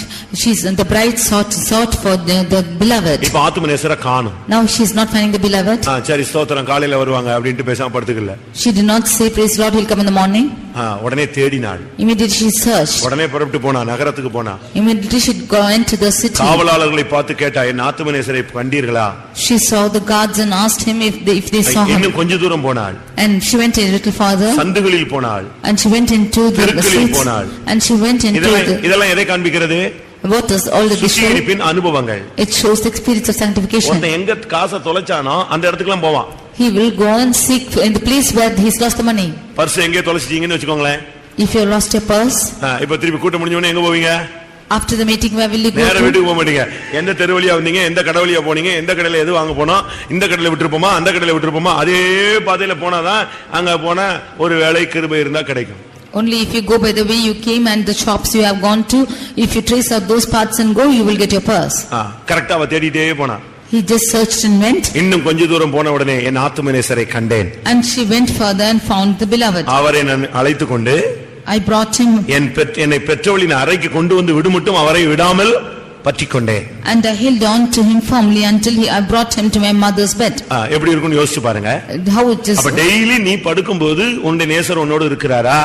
the bride sought for the beloved. இப்ப ஆத்தும நேசரை காணோம். Now she is not finding the beloved. சரி ஸ்தோத்திரம் காலையில வருவாங்க அப்படினு பேசாம படுத்துக்கல. She did not say praise Lord, he'll come in the morning. உடனே தேடினாள். Immediately she searched. உடனே புறப்பட்டு போனா, நகரத்துக்கு போனா. Immediately she went to the city. காவலாளர்களை பார்த்து கேட்டா, என் ஆத்தும நேசரை கண்டீர்களா? She saw the guards and asked him if they saw him. இன்னும் கொஞ்ச தூரம் போனாள். And she went a little farther. சந்துகளில் போனாள். And she went into the streets. And she went into இதெல்லாம் எதை காண்பிக்கிறது? What is all the சுத்திகரிப்பின் அனுபவங்கள். It shows the experience of sanctification. ஒருத்தன் எங்க காசை தொலைச்சானோ அந்த இடத்துக்குலாம் போவான். He will go and seek in the place where he's lost the money. Purse எங்க தொலைச்சிட்டீங்கன்னு வெச்சுக்கோங்களேன். If you lost your purse, இப்ப திருப்பி கூட்ட முடிஞ்ச உடனே எங்க போவீங்க? After the meeting where will you go? நேரா வீட்டுக்கு போக மாட்டீங்க. எந்த தெரு வழியா வந்தீங்க, எந்த கடை வழியா போனீங்க, எந்த கடையில எது வாங்க போனோம், இந்த கடையில விட்டுருப்போமா, அந்த கடையில விட்டுருப்போமா, அதே பாதையில போனாதான் அங்க போனா ஒரு வேளை கிருபை இருந்தா கிடைக்கும். Only if you go by the way you came and the shops you have gone to, if you trace out those paths and go, you will get your purse. கரெக்ட்டா அவ தேடிட்டே போனா. He just searched and went. இன்னும் கொஞ்ச தூரம் போன உடனே என் ஆத்தும நேசரை கண்டேன். And she went further and found the beloved. அவரை நான் அழைத்து கொண்டு I brought him. என்னை பெற்றோளின் அறைக்கு கொண்டு வந்து விடுமட்டும் அவரை விடாமல் பற்றிக்கொண்டேன். And I held on to him firmly until I brought him to my mother's bed. எப்படி இருக்குன்னு யோசிச்சு பாருங்க. How it is. அப்ப டெய்லி நீ படுக்கும்போது உன்னுடைய நேசர் உன்னோடு இருக்கிறாரா?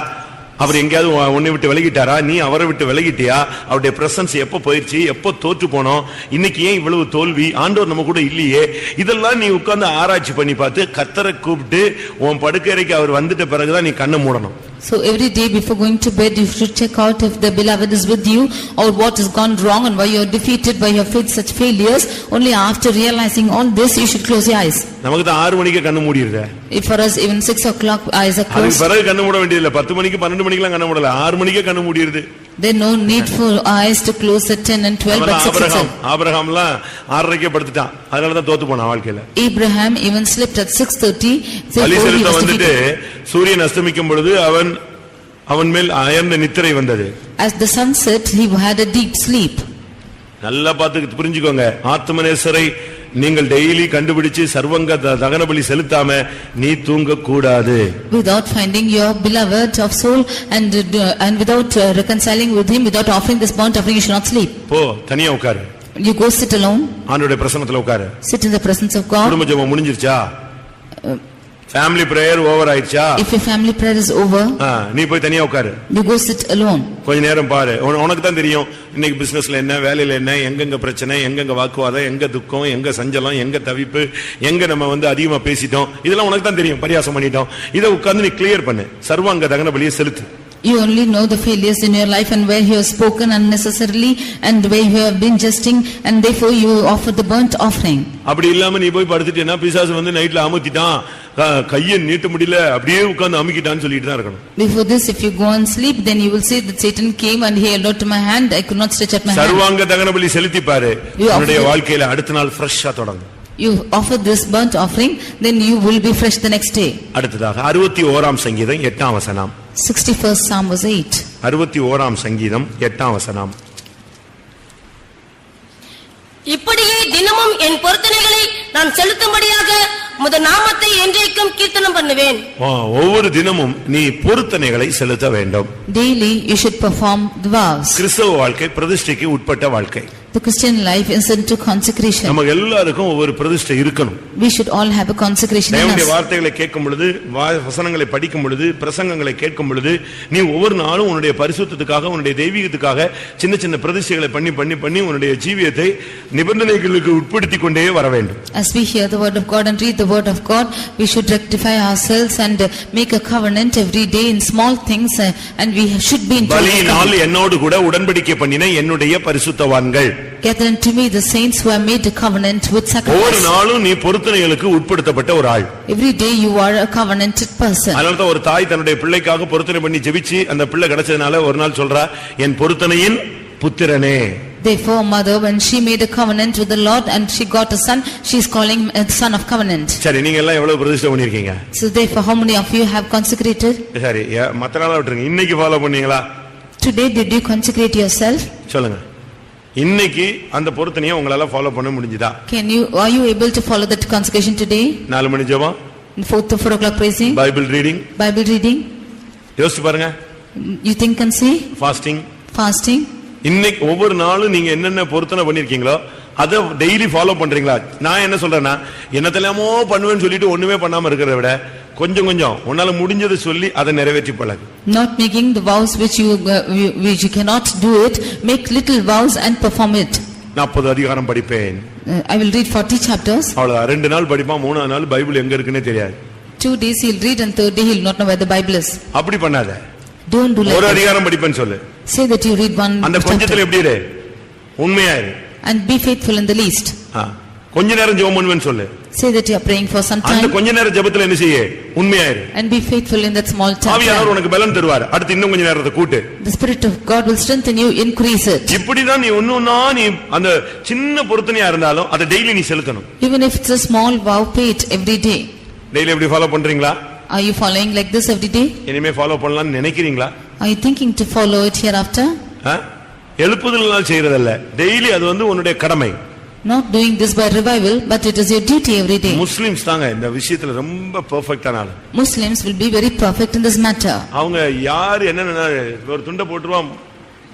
அவர் எங்கயாவது உன்னை விட்டு விலகிட்டாரா? நீ அவரை விட்டு விலகிட்டியா? அவருடைய பிரசன்ஸ் எப்ப போயிருச்சு? எப்ப தோற்று போனோம்? இன்னைக்கு ஏன் இவ்வளவு தோல்வி? ஆண்டவர் நம்ம கூட இல்லையே? இதெல்லாம் நீ உட்கார்ந்து ஆராய்ச்சி பண்ணி பார்த்து கர்த்தரை கூப்பிட்டு உன் படுக்கையறைக்கு அவர் வந்துட்ட பிறகுதான் நீ கண்ணை மூடணும். So every day before going to bed, you should check out if the beloved is with you or what has gone wrong and why you are defeated by your faith such failures. Only after realizing all this, you should close your eyes. நமக்கு தான் 6 மணிக்கு கண்ணு மூடிடுது. If for us even 6 o'clock eyes are closed. அதுக்கு பிறகு கண்ணு மூட வேண்டியதில்லை. 10 மணிக்கு 12 மணிக்கெல்லாம் கண்ணு மூடல. 6 மணிக்கே கண்ணு மூடிடுது. There no need for eyes to close at 10 and 12 but 6 o'clock. ஆபிரகாம்லாம் 6:30க்கே படுத்துட்டான். அதனால தான் தோத்து போனான் வாழ்க்கையில. Abraham even slept at 6:30. அலிசெலுத்த வந்துட்டு சூரியன் அஸ்தமிக்கும் பொழுது அவன் மேல் அயர்ந்த நித்திரை வந்தது. As the sun set, he had a deep sleep. நல்லா பார்த்து புரிஞ்சுக்கோங்க. ஆத்துமநேசரை நீங்கள் டெய்லி கண்டுபிடிச்சு சர்வங்க தகனபலி செலுத்தாம நீ தூங்க கூடாது. Without finding your beloved of soul and without reconciling with him, without offering this burnt offering, you should not sleep. போ தனியா உட்காரு. You go sit alone. ஆண்டவருடைய பிரசன்னத்துல உட்காரு. Sit in the presence of God. குடும்ப ஜெபம் முடிஞ்சிருச்சா? Family prayer over ஆயிடுச்சா? If your family prayer is over, நீ போய் தனியா உட்காரு. You go sit alone. கொஞ்ச நேரம் பாரு. உனக்கு தான் தெரியும் இன்னைக்கு பிசினஸ்ல என்ன, வேலையில என்ன, எங்கெங்க பிரச்சனை, எங்கெங்க வாக்குவாதம், எங்க துக்கம், எங்க சஞ்சலம், எங்க தவிப்பு, எங்க நம்ம அதிகமா பேசிட்டோம், இதெல்லாம் உனக்கு தான் தெரியும். பரியாசம் பண்ணிட்டோம். இதை உட்கார்ந்து நீ கிளியர் பண்ணு. சர்வாங்க தகன பலியை செலுத்து. You only know the failures in your life and where you have spoken unnecessarily and where you have been jesting, and therefore you offer the burnt offering. அப்படி இல்லாம நீ போய் படுத்துட்டேன்னா பிசாசு வந்து நைட்ல அமுத்திட்டான், கையை நீட்ட முடியல, அப்படியே உட்கார்ந்து அமுக்கிட்டான்னு சொல்லிட்டு தான் இருக்கணும். Before this, if you go and sleep, then you will say that Satan came and he held out to my hand, I could not stretch out my hand. சர்வாங்க தகன பலி செலுத்தி பாரு, உன்னுடைய வாழ்க்கையில அடுத்த நாள் ஃப்ரெஷ்ஷா தொடங்கும். You offer this burnt offering, then you will be fresh the next day. அடுத்ததாக 61ஆம் சங்கீதம் 8ஆம் வசனம். 61st Psalm was 8. 61ஆம் சங்கீதம் 8ஆம் வசனம். இப்படியே தினமும் என் பொருத்தனைகளை நான் செலுத்தும்படியாக உமது நாமத்தை என்றைக்கும் கீர்த்தனம் பண்ணுவேன். ஒவ்வொரு தினமும் நீ பொருத்தனைகளை செலுத்த வேண்டும். Daily you should perform the vows. கிறிஸ்தவ வாழ்க்கை பிரதிஷ்டைக்கு உட்பட்ட வாழ்க்கை. The Christian life is into consecration. நம்ம எல்லாருக்கும் ஒவ்வொரு பிரதிஷ்டை இருக்கணும். We should all have a consecration in us. தேவனுடைய வார்த்தைகளை கேட்கும் பொழுது, வசனங்களை படிக்கும் பொழுது, பிரசங்கங்களை கேட்கும் பொழுது, நீ ஒவ்வொரு நாளும் உன்னுடைய பரிசுத்தத்துக்காக, உன்னுடைய தெய்வீகத்துக்காக சின்ன சின்ன பிரதிஷ்டைகளை பண்ணி பண்ணி பண்ணி உன்னுடைய ஜீவியத்தை நிபந்தனைகளுக்கு உட்படுத்திக் கொண்டே வர வேண்டும். As we hear the word of God and read the word of God, we should rectify ourselves and make a covenant every day in small things, and we should be in பலியினால் என்னோடு கூட உடன்படிக்கை பண்ணின என்னுடைய பரிசுத்தவான்கள். Gather unto me the saints who have made a covenant with sacrifice. ஒவ்வொரு நாளும் நீ பொருத்தனைகளுக்கு உட்படுத்தப்பட்ட ஒரு ஆள். Every day you are a covenanted person. அதனால தான் ஒரு தாய் தன்னுடைய பிள்ளைக்காக பொருத்தனை பண்ணி ஜெபிச்சு அந்த பிள்ளை கிடைச்சதுனால ஒரு நாள் சொல்றா, என் பொருத்தனையின் புத்திரனே. Therefore mother, when she made a covenant with the Lord and she got a son, she is calling him a son of covenant. சரி, நீங்க எல்லாம் எவ்வளவு பிரதிஷ்டை பண்ணிருக்கீங்க? So therefore how many of you have consecrated? சரி, மத்த நாளா விட்டுருங்க. இன்னைக்கு ஃபாலோ பண்ணீங்களா? Today did you consecrate yourself? சொல்லுங்க. இன்னைக்கு அந்த பொருத்தனையை உங்களால ஃபாலோ பண்ண முடிஞ்சதா? Are you able to follow that consecration today? 4 மணி ஜெபம், 4 o'clock praising, பைபிள் ரீடிங், யோசிச்சு பாருங்க. You think and see? fasting. இன்னைக்கு ஒவ்வொரு நாளும் நீங்க என்னென்ன பொருத்தனை பண்ணிருக்கீங்களோ அத டெய்லி ஃபாலோ பண்றீங்களா? நான் என்ன சொல்றேன்னா, என்னத்தெல்லாமோ பண்ணுவேன்னு சொல்லிட்டு ஒண்ணுமே பண்ணாம இருக்கிறத விட கொஞ்சம் கொஞ்சம் உன்னால முடிஞ்சது சொல்லி அதை நிறைவேற்றி பழகு. Not making the vows which you cannot do it, make little vows and perform it. 40 அதிகாரம் படிப்பேன். I will read 40 chapters. அவ்வளவுதான். 2 நாள் படிப்பான், 3ஆவது நாள் பைபிள் எங்க இருக்குன்னே தெரியாது. 2 days he'll read and 3rd day he'll not know where the Bible is. அப்படி பண்ணாத. Don't do like ஒரு that. அதிகாரம் படிப்பேன்னு சொல்லு. Say that you read one அந்த கொஞ்சத்துல எப்படி இரு, உண்மையா இரு. And be faithful in the least. கொஞ்ச நேரம் ஜெபம் பண்ணுவேன்னு சொல்லு. Say that you are praying for some time. அந்த கொஞ்ச நேரம் ஜெபத்துல என்ன செய்ய, உண்மையா இரு. And be faithful in that small time. ஆவியானவர் உனக்கு பலன் தருவார். அடுத்து இன்னும் கொஞ்ச நேரத்தை கூட்டு. The Spirit of God will strengthen you, increase it. இப்படிதான் நீ ஒண்ணுன்னா நீ அந்த சின்ன பொருத்தனையா இருந்தாலும் அதை டெய்லி நீ செலுத்தணும். Even if it's a small vow, pay it every day. Daily எப்படி ஃபாலோ பண்றீங்களா? Are you following like this every day? இனிமே ஃபாலோ பண்ணலாம்னு நினைக்கிறீங்களா? Are you thinking to follow it hereafter? எழுப்புதல்னால செய்யறதல்ல, டெய்லி அது வந்து உன்னுடைய கடமை. Not doing this by revival, but it is your duty every day. Muslims தாங்க இந்த விஷயத்துல ரொம்ப பெர்ஃபெக்ட்டான ஆளு. Muslims will be very perfect in this matter. அவங்க யார் என்னன்னா ஒரு துண்டை போட்டுருவான்,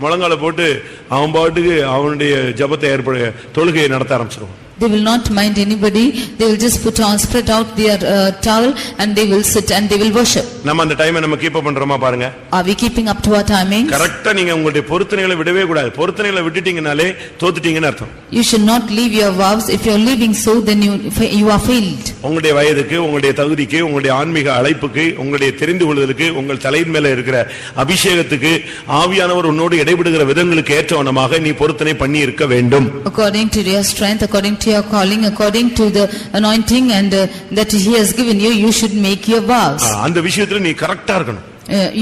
முழங்கால போட்டு அவன் பாட்டுக்கு அவனுடைய ஜெபத்தை ஏற்பட தொழுகையை நடத்த ஆரம்பிச்சிருவான். They will not mind anybody. They will just spread out their towel and they will sit and they will worship. நம்ம அந்த டைமை நம்ம கீப் அப் பண்றோமா பாருங்க. Are we keeping up to our timings? கரெக்ட்டா நீங்க உங்களுடைய பொருத்தனைகளை விடவே கூடாது. பொருத்தனைகளை விட்டுட்டீங்கனாலே தோத்துட்டீங்கன்னு அர்த்தம். You should not leave your vows. If you are leaving so, then you are failed. உங்களுடைய வயதுக்கு, உங்களுடைய தகுதிக்கு, உங்களுடைய ஆன்மீக அழைப்புக்கு, உங்களுடைய தெரிந்து கொள்வதற்கு, உங்கள் தலையின் மேல இருக்கிற அபிஷேகத்துக்கு, ஆவியானவர் உன்னோடு இடைபடுகிற விதங்களுக்கு ஏற்றவனமாக நீ பொருத்தனை பண்ணி இருக்க வேண்டும். According to your strength, according to your calling, according to the anointing and that he has given you, you should make your vows. அந்த விஷயத்துல நீ கரெக்ட்டா இருக்கணும்.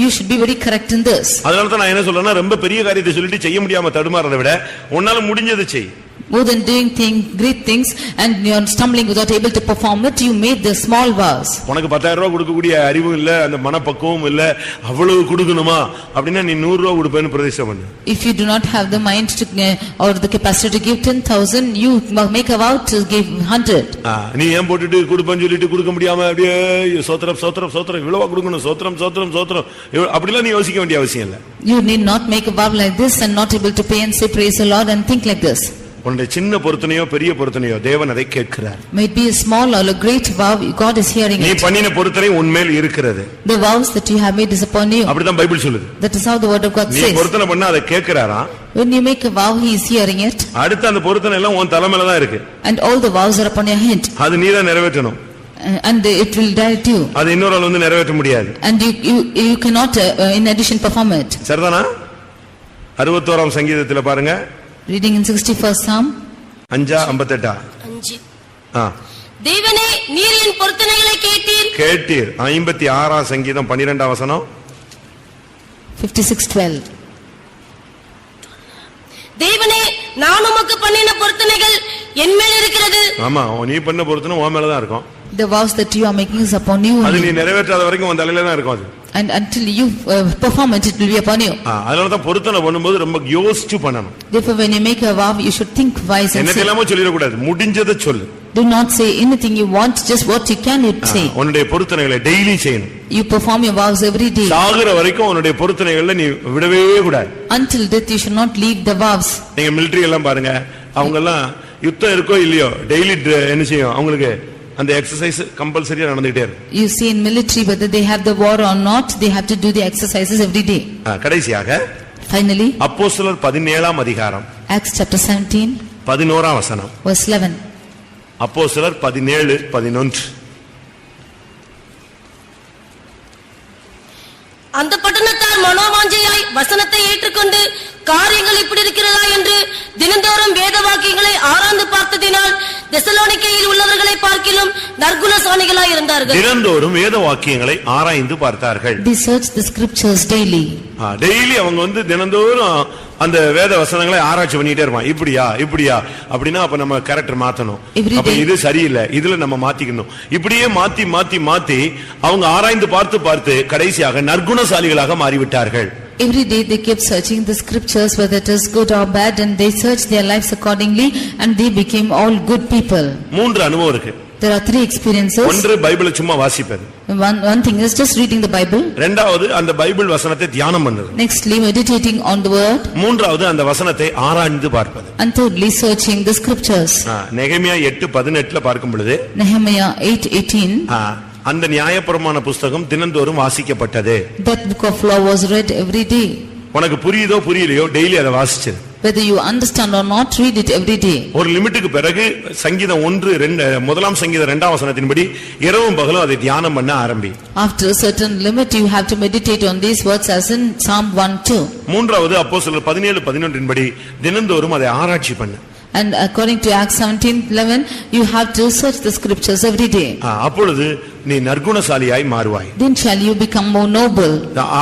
You should be very correct in this. அதனால தான் நான் என்ன சொல்றேன்னா, ரொம்ப பெரிய காரியத்தை சொல்லிட்டு செய்ய முடியாம தடுமாறதை விட உன்னால முடிஞ்சதை செய். More than doing great things and you are stumbling without able to perform it, you made the small vows. உனக்கு 10,000 ரூபாய் கொடுக்கக்கூடிய அறிவு இல்ல, அந்த மனப்பக்குவம் இல்ல, அவ்வளவு கொடுக்கணுமா அப்படினா நீ 100 ரூபாய் கொடுப்பேன்னு பிரதிஷ்டை பண்ணு. If you do not have the mind to or the capacity to give 10,000, you make a vow to give 100. நீ ஏன் போட்டுட்டு கொடுப்பேன்னு சொல்லிட்டு கொடுக்க முடியாம அப்படியே சோத்ரம் இவ்வளவா கொடுக்கணும், சோத்ரம் அப்படிலாம் நீ யோசிக்க வேண்டிய அவசியம் இல்ல. You need not make a vow like this and not able to pay and say praise the Lord and think like this. உன்னுடைய சின்ன பொருத்தனையோ பெரிய பொருத்தனையோ தேவன் அதை கேட்கிறார். May it be a small or a great vow, God is hearing it. நீ பண்ணின பொருத்தனை உன்மேல் இருக்கிறது. The vows that you have made is upon you. அப்படிதான் பைபிள் சொல்லுது. That is how the word of God says. நீ பொருத்தனை பண்ணா அதை கேட்கிறாராம். When you make a vow, he is hearing it. அடுத்து அந்த பொருத்தனை எல்லாம் உன் தலைமையில தான் இருக்கு. And all the vows are upon your head. அது நீதான் நிறைவேற்றணும். and it will direct you. அது இன்னொரு ஆள் வந்து நிறைவேற்ற முடியாது. And you cannot in addition perform it. சரிதானா? 61ஆம் சங்கீதத்துல பாருங்க. Reading in 61st Psalm. 5:58. 5. தேவனே நீர் என் பொருத்தனைகளை கேட்டீர். 56ஆம் சங்கீதம் 12ஆம் வசனம். 56:12. தேவனே நான் உமக்கு பண்ணின பொருத்தனைகள் என் மேல் இருக்கிறது. ஆமா, நீ பண்ண பொருத்தனை உன் மேல தான் இருக்கும். The vows that you are making is upon you. அது நீ நிறைவேற்றாத வரைக்கும் உன் தலையில தான் இருக்கும் அது. And until you perform it, it will be upon you. அதனால தான் பொருத்தனை பண்ணும்போது ரொம்ப யோசிச்சு பண்ணணும். Therefore when you make a vow, you should think wise and say. என்னதெல்லாமோ சொல்லிர கூடாது, முடிஞ்சதை சொல்லு. Do not say anything you want, just what you can you say. உன்னுடைய பொருத்தனைகளை டெய்லி செய்யணும். You perform your vows every day. சாகுற வரைக்கும் உன்னுடைய பொருத்தனைகளை நீ விடவே கூடாது. Until death you should not leave the vows. நீங்க மிலிட்டரி எல்லாம் பாருங்க, அவங்க எல்லாம் யுத்தம் இருக்கோ இல்லையோ டெய்லி என்ன செய்யும், அவங்களுக்கு அந்த எக்சர்சைஸ் கம்பல்சரியா நடந்துட்டே இருக்கு. You see in military whether they have the war or not, they have to do the exercises every day. கடைசியாக Finally அப்போஸ்தலர் 17ஆம் அதிகாரம் Acts chapter 17 11ஆம் வசனம். verse 11. அப்போஸ்தலர் 17:11. அந்த பட்டணத்தார் மனோவாஞ்சையாய் வசனத்தை ஏற்றுக்கொண்டு காரியங்கள் இப்படி இருக்கிறதா என்று தினந்தோறும் வேத வாக்கியங்களை ஆராய்ந்து பார்த்ததினால் தெசலோனிக்கேயில் உள்ளவர்களை பார்க்கிலும் நற்குணசாலிகளாய் இருந்தார்கள். தினந்தோறும் வேத வாக்கியங்களை ஆராய்ந்து பார்த்தார்கள். They searched the scriptures daily. Daily அவங்க வந்து தினந்தோறும் அந்த வேத வசனங்களை ஆராய்ச்சி பண்ணிட்டே இருப்பான். இப்படியா அப்படின்னா அப்ப நம்ம கேரக்டர் மாத்தணும், அப்ப இது சரியில்லை, இதுல நம்ம மாத்திக்கணும். இப்படியே மாத்தி மாத்தி மாத்தி அவங்க ஆராய்ந்து பார்த்து கடைசியாக நற்குணசாலிகளாக மாறிவிட்டார்கள். Every day they kept searching the scriptures whether it is good or bad, and they searched their lives accordingly, and they became all good people. 3 அனுபவம் இருக்கு. There are 3 experiences. ஒன்று பைபிளை சும்மா வாசிப்பது. One thing is just reading the Bible. இரண்டாவது அந்த Bible வசனத்தை தியானம் பண்ணுது. Nextly meditating on the word. மூன்றாவது அந்த வசனத்தை ஆராய்ந்து பார்ப்பது. And thirdly searching the scriptures. நெகேமியா 8:18ல பார்க்கும் பொழுது Nehemiah 8:18 அந்த நியாயப்பிரமாண புத்தகம் தினந்தோறும் வாசிக்கப்பட்டது. That book of law was read every day. உனக்கு புரியுதோ புரியலையோ டெய்லி அதை வாசிச்சு. Whether you understand or not, read it every day. ஒரு லிமிட்டுக்கு பிறகு சங்கீதம் 1:2 சங்கீதம் 2ஆம் வசனத்தின்படி இரவும் பகலும் அதை தியானம் பண்ண ஆரம்பி. After a certain limit you have to meditate on these words as in Psalm 1:2. மூன்றாவது அப்போஸ்தலர் 17:11 தினந்தோறும் அதை ஆராய்ச்சி பண்ணு. And according to Acts 17:11 you have to search the scriptures every day. அப்பொழுது நீ நற்குணசாலியாய் மாறுவாய். Then shall you become more noble.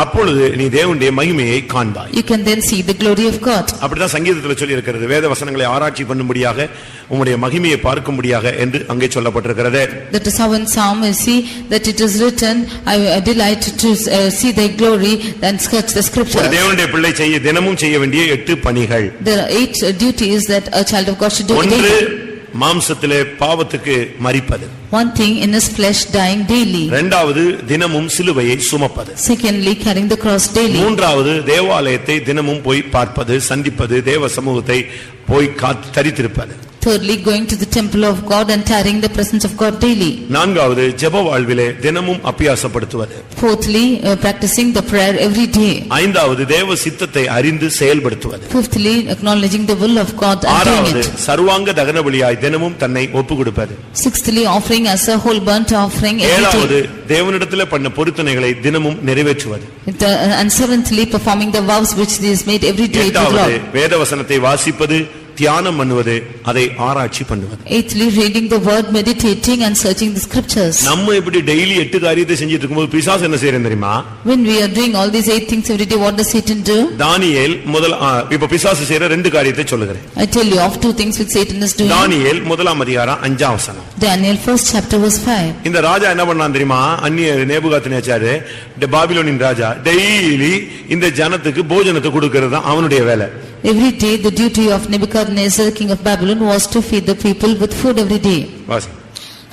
அப்பொழுது நீ தேவனுடைய மகிமையை காண்பாய். You can then see the glory of God. அப்படிதான் சங்கீதத்தில் சொல்லி இருக்கிறது, வேத வசனங்களை ஆராய்ச்சி பண்ணும்படியாக உம்முடைய மகிமையை பார்க்கும்படியாக என்று அங்கே சொல்லப்பட்டிருக்கிறது. That is how in Psalm we see that it is written, I delight to see thy glory and search the scriptures. தேவனுடைய பிள்ளை தினமும் செய்ய வேண்டிய 8 பணிகள். There are 8 duties that a child of God should do daily. ஒன்று மாம்சத்திலே பாவத்துக்கு மரிப்பது. One thing in his flesh dying daily. இரண்டாவது தினமும் சிலுவையை சுமப்பது. Secondly carrying the cross daily. மூன்றாவது தேவாலயத்தை தினமும் போய் பார்ப்பது, சந்திப்பது, தேவ சமூகத்தை போய் தரித்திருப்பது. Thirdly going to the temple of God and tarrying the presence of God daily. நான்காவது ஜெப வாழ்விலே தினமும் அபியாசப்படுத்துவது. Fourthly practicing the prayer every day. ஐந்தாவது தேவ சித்தத்தை அறிந்து செயல்படுத்துவது. Fifthly acknowledging the will of God and doing it. ஆறாவது சர்வாங்க தகன பலியாய் தினமும் தன்னை ஒப்புக்கொடுப்பது. Sixthly offering as a whole burnt offering every day. ஏழாவது தேவனிடத்திலே பண்ண பொருத்தனைகளை தினமும் நிறைவேற்றுவது. And seventhly performing the vows which he has made every day to the Lord. எட்டாவது வேத வசனத்தை வாசிப்பது, தியானம் பண்ணுவது, அதை ஆராய்ச்சி பண்ணுவது. Eighthly reading the word, meditating and searching the scriptures. நம்ம இப்படி டெய்லி 8 காரியத்தை செஞ்சிட்டு இருக்கும்போது பிசாசு என்ன செய்யறான் தெரியுமா? When we are doing all these 8 things every day, what does Satan do? தானியேல் இப்ப பிசாசு செய்யற 2 காரியத்தை சொல்லுகிறேன். I tell you of 2 things which Satan is doing. தானியேல் 1ஆம் அதிகாரம் 5ஆம் வசனம். Daniel 1st chapter verse 5. இந்த ராஜா என்ன பண்ணான் தெரியுமா? அந்நிய நேபுகாத்நேச்சாரு பாபிலோனின் ராஜா டெய்லி இந்த ஜனத்துக்கு போஜனத்தை கொடுக்கிறது தான் அவனுடைய வேலை. Every day the duty of Nebuchadnezzar king of Babylon was to feed the people with food every day.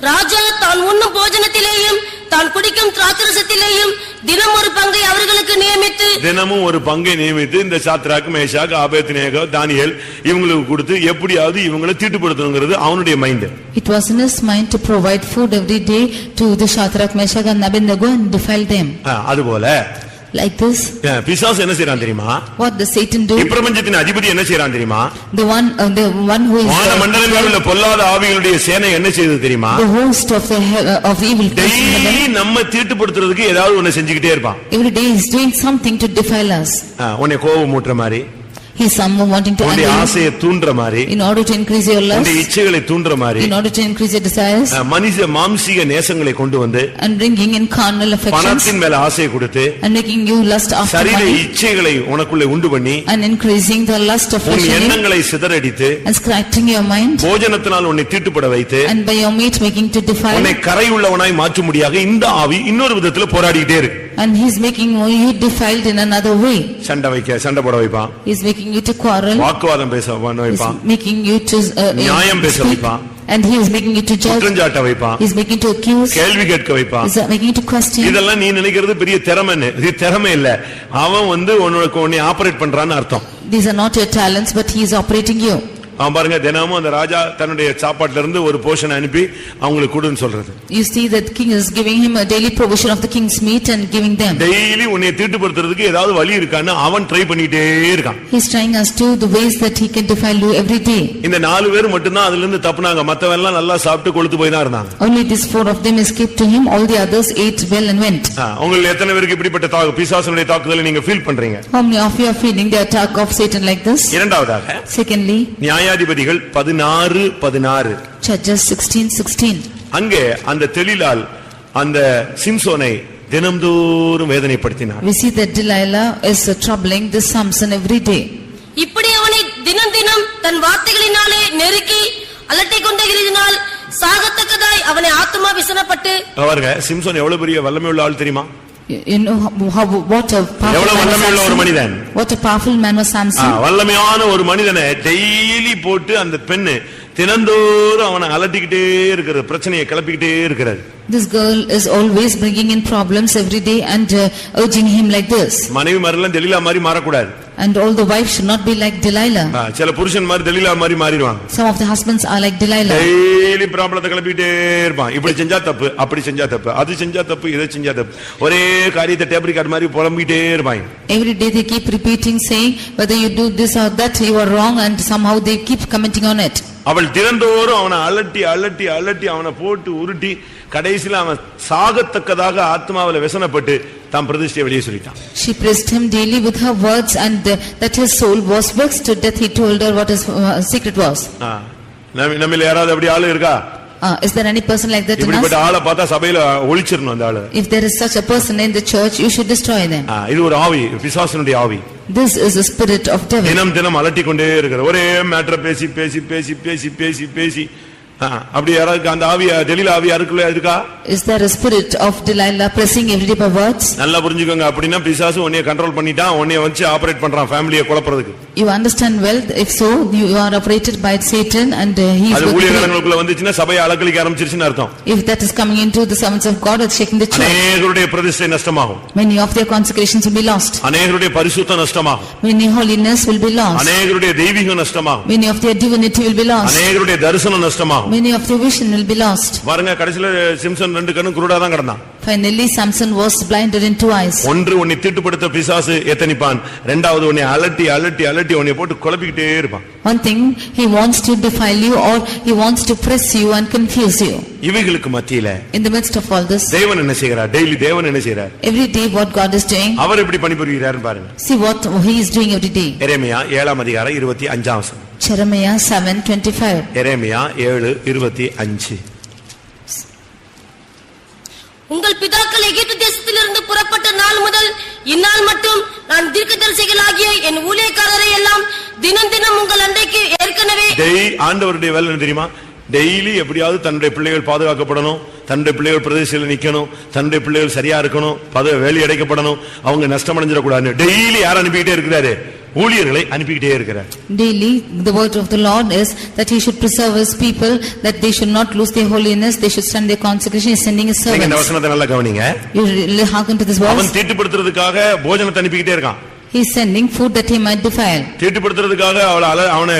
ராஜா தான் உண்ணும் போஜனத்திலேயும் தான் குடிக்கும் திராட்சரசத்திலேயும் தினம் ஒரு பங்கை அவர்களுக்கு நியமித்து தினமும் ஒரு பங்கை நியமித்து இந்த சாத்ராக், மேஷாக், ஆபேத்நேகோ, தானியேல் இவங்களுக்கு கொடுத்து எப்படியாவது இவங்களை தீட்டுப்படுத்தணுங்கிறது அவனுடைய mind. It was in his mind to provide food every day to the Shadrach, Meshach and Abednego and defile them. அதுபோல like this. பிசாசு என்ன செய்றான் தெரியுமா? What does Satan do? இப்பிரபஞ்சத்தின் அதிபதி என்ன செய்றான் தெரியுமா? The one who is வான மண்டலங்களில் உள்ள பொல்லாத ஆவிகளுடைய சேனை என்ன செய்யுது தெரியுமா? the host of evil daily நம்ம தீட்டுப்படுத்துறதுக்கு ஏதாவது ஒண்ணு செஞ்சுக்கிட்டே இருப்பான். every day is doing something to defile us. உன்னை கோபம் மூட்டுற மாதிரி, he is someone wanting to உன்னுடைய ஆசையை தூண்டுற மாதிரி, in order to increase your lust, உன்னுடைய இச்சைகளை தூண்டுற மாதிரி, in order to increase your desires, மனித மாம்சீக நேசங்களை கொண்டு வந்து and bringing in carnal affections, பணத்தின் மேல ஆசையை கொடுத்து and making you lust after சரீர money, இச்சைகளை உனக்குள்ளே உண்டு பண்ணி, and increasing the lust of உன் flesh in you, எண்ணங்களை சிதறடித்து, and scratching your mind, போஜனத்தினால் உன்னை தீட்டுப்பட வைத்து, and by your meat making to defile, உன்னை கரை உள்ளவனாய் மாற்றும்படியாக இந்த ஆவி இன்னொரு விதத்துல போராடிக்கிட்டே இருக்கு. and he is making you defiled in another way. சண்டை போட வைப்பான், He is making you to quarrel, வாக்குவாதம் பேச he is வைப்பான், making you to நியாயம் பேச speak, வைப்பான், and he is making you to judge, குற்றஞ்சாட்ட வைப்பான், he is making to accuse, கேள்வி கேட்க வைப்பான். he is making you to question. இதெல்லாம் நீ நினைக்கிறது பெரிய திறமைன்னு, இது திறமை இல்ல. அவன் உன்னை ஆபரேட் பண்றான்னு அர்த்தம். These are not your talents, but he is operating you. அவன் பாருங்க, தினமும் அந்த ராஜா தன்னுடைய சாப்பாட்டுல இருந்து ஒரு போர்ஷன் அனுப்பி அவங்களுக்கு கொடுன்னு சொல்றது. You see that king is giving him a daily provision of the king's meat and giving them. Daily உன்னை தீட்டுப்படுத்துறதுக்கு ஏதாவது வழி இருக்கான்னு அவன் ட்ரை பண்ணிட்டே இருக்கான். He is trying us to the ways that he can defile you every day. இந்த 4 பேர் மட்டும் தான் அதுல இருந்து தப்புனாங்க, மத்தவங்க எல்லாம் நல்லா சாப்பிட்டு கொழுத்து போய் தான் இருந்தாங்க. Only these 4 of them escaped to him, all the others ate well and went. உங்களுக்கு எத்தனை பேருக்கு இப்படிப்பட்ட பிசாசுடைய தாக்குதலை நீங்க ஃபீல் பண்றீங்க? How many of you are feeling the attack of Satan like this? இரண்டாவதாக, Secondly, நியாயாதிபதிகள் 16:16, Judges 16:16. அங்கே அந்த தெலீலாள் அந்த சிம்சோனை தினம்தோறும் வேதனைப்படுத்தினார். We see that Delilah is troubling this Samson every day. இப்படி அவனை தினம் தினம் தன் வார்த்தைகளினாலே நெருக்கி அலட்டிக் கொண்டிருந்ததினால் சாகத்தக்கதாய் அவனை ஆத்துமா விசனப்பட்டு. அவர்க சிம்சோன் எவ்வளவு பெரிய வல்லமை உள்ள ஆள் தெரியுமா? You know what a powerful man was Samson. வல்லமையான ஒரு மனிதனை டெய்லி போட்டு அந்த பெண்ணு தினந்தோறும் அவனை அலட்டிக்கிட்டே இருக்கிறது, பிரச்சனையை கிளப்பிக்கிட்டே இருக்கிறது. This girl is always bringing in problems every day and urging him like this. மனைவி மாரெல்லாம் தெலீலா மாதிரி மாறக்கூடாது. And all the wives should not be like Delilah. சில புருஷன் மாதிரி தெலீலா மாதிரி மாறிடுவாங்க. Some of the husbands are like Delilah. Daily ப்ராப்ளத்தை கிளப்பிட்டே இருப்பான். இப்படி செஞ்சா தப்பு, அப்படி செஞ்சா தப்பு, அது செஞ்சா தப்பு, இதை செஞ்சா தப்பு, ஒரே காரியத்தை டேப் ரெக்கார்ட் மாதிரி புலம்பிட்டே இருப்பாங்க. Every day they keep repeating, saying whether you do this or that you are wrong, and somehow they keep commenting on it. அவள் தினந்தோறும் அவனை அலட்டி அலட்டி அலட்டி அவனை போட்டு உருட்டி கடைசியில் அவன் சாகத்தக்கதாக ஆத்மாவில் விசனப்பட்டு தாம் பிரதிஷ்டையை வெளியே சொல்லிட்டான். She pressed him daily with her words, and that his soul was vexed to death. He told her what his secret was. நம்மில யாராவது அப்படி ஆளு இருக்கா? Is there any person like that in us? இப்படிப்பட்ட ஆளை பார்த்தா சபையில ஒழிச்சிரணும் அந்த ஆளு. If there is such a person in the church, you should destroy them. இது ஒரு ஆவி, பிசாசுனுடைய ஆவி. This is a spirit of devil. தினம் தினம் அலட்டி கொண்டே இருக்கிற ஒரே மேட்டரை பேசி பேசி பேசி பேசி பேசி பேசி அப்படி யாராவது அந்த ஆவியா தெலீலா ஆவி யாருக்குள்ள இருக்கா? Is there a spirit of Delilah pressing every day by words? நல்லா புரிஞ்சுக்கோங்க, அப்படினா பிசாசு உன்னை கண்ட்ரோல் பண்ணிட்டான், உன்னை வச்சு ஆபரேட் பண்றான் ஃபேமிலியை குழப்பறதுக்கு. You understand well, if so you are operated by Satan, and he is அது ஊழியர்களுக்குள்ள வந்துச்சுனா சபையை அலக்கழிக்க ஆரம்பிச்சிருச்சுன்னு அர்த்தம். If that is coming into the servants of God, it's shaking the church. அநேகருடைய பிரதிஷ்டை நஷ்டமாகும். Many of their consecrations will be lost. அநேகருடைய பரிசுத்தம் நஷ்டமாகும். Many holiness will be lost. அநேகருடைய தெய்வீகம் நஷ்டமாகும். Many of their divinity will be lost. அநேகருடைய தரிசனம் நஷ்டமாகும். Many of their vision will be lost. பாருங்க, கடைசில Simpson 2 கண்ணும் குருடா தான் கிடந்தான். Finally Samson was blinded in 2 eyes. ஒன்று உன்னை தீட்டுப்படுத்த பிசாசு எத்தனிப்பான், இரண்டாவது உன்னை அலட்டி அலட்டி அலட்டி உன்னை போட்டு குழப்பிக்கிட்டே இருப்பான். One thing, he wants to defile you, or he wants to press you and confuse you. இவைகளுக்கு மத்தியில In the midst of all this, தேவன் என்ன செய்கிறார்? டெய்லி தேவன் என்ன செய்கிறார்? every day what God is doing. அவர் எப்படி பணிபுரிகிறார் பாருங்க. See what he is doing every day. எரேமியா 7 அதிகாரம் 25 வசனம். Jeremiah 7:25. எரேமியா 7:25. உங்கள் பிதாக்கள் எகிப்து தேசத்திலிருந்து புறப்பட்ட நாள் முதல் இந்நாள் மட்டும் நான் தீர்க்கதரிசிகளாகிய என் ஊழியக்காரரை எல்லாம் தினம் தினம் உங்கள் அண்டைக்கு ஏற்கனவே. ஆண்டவருடைய வேலை என்ன தெரியுமா? டெய்லி எப்படியாவது தன்னுடைய பிள்ளைகள் பாதுகாக்கப்படணும், தன்னுடைய பிள்ளைகள் பிரதேசத்தில் நிக்கணும், தன்னுடைய பிள்ளைகள் சரியா இருக்கணும், வேலி அடைக்கப்படணும், அவங்க நஷ்டம் அடைஞ்சிடக்கூடாது. டெய்லி யார் அனுப்பிக்கிட்டே இருக்கிறாரு? ஊழியர்களை அனுப்பிக்கிட்டே இருக்கிறார். Daily the word of the Lord is that he should preserve his people, that they should not lose their holiness, they should stand their consecration. He is sending his servants. இந்த வசனத்தை நல்லா கவனிங்க. You hearken to this verse. அவன் தீட்டுப்படுத்துறதுக்காக போஜனத்தை அனுப்பிக்கிட்டே இருக்கான். He is sending food that he might defile. தீட்டுப்படுத்துறதுக்காக அவனை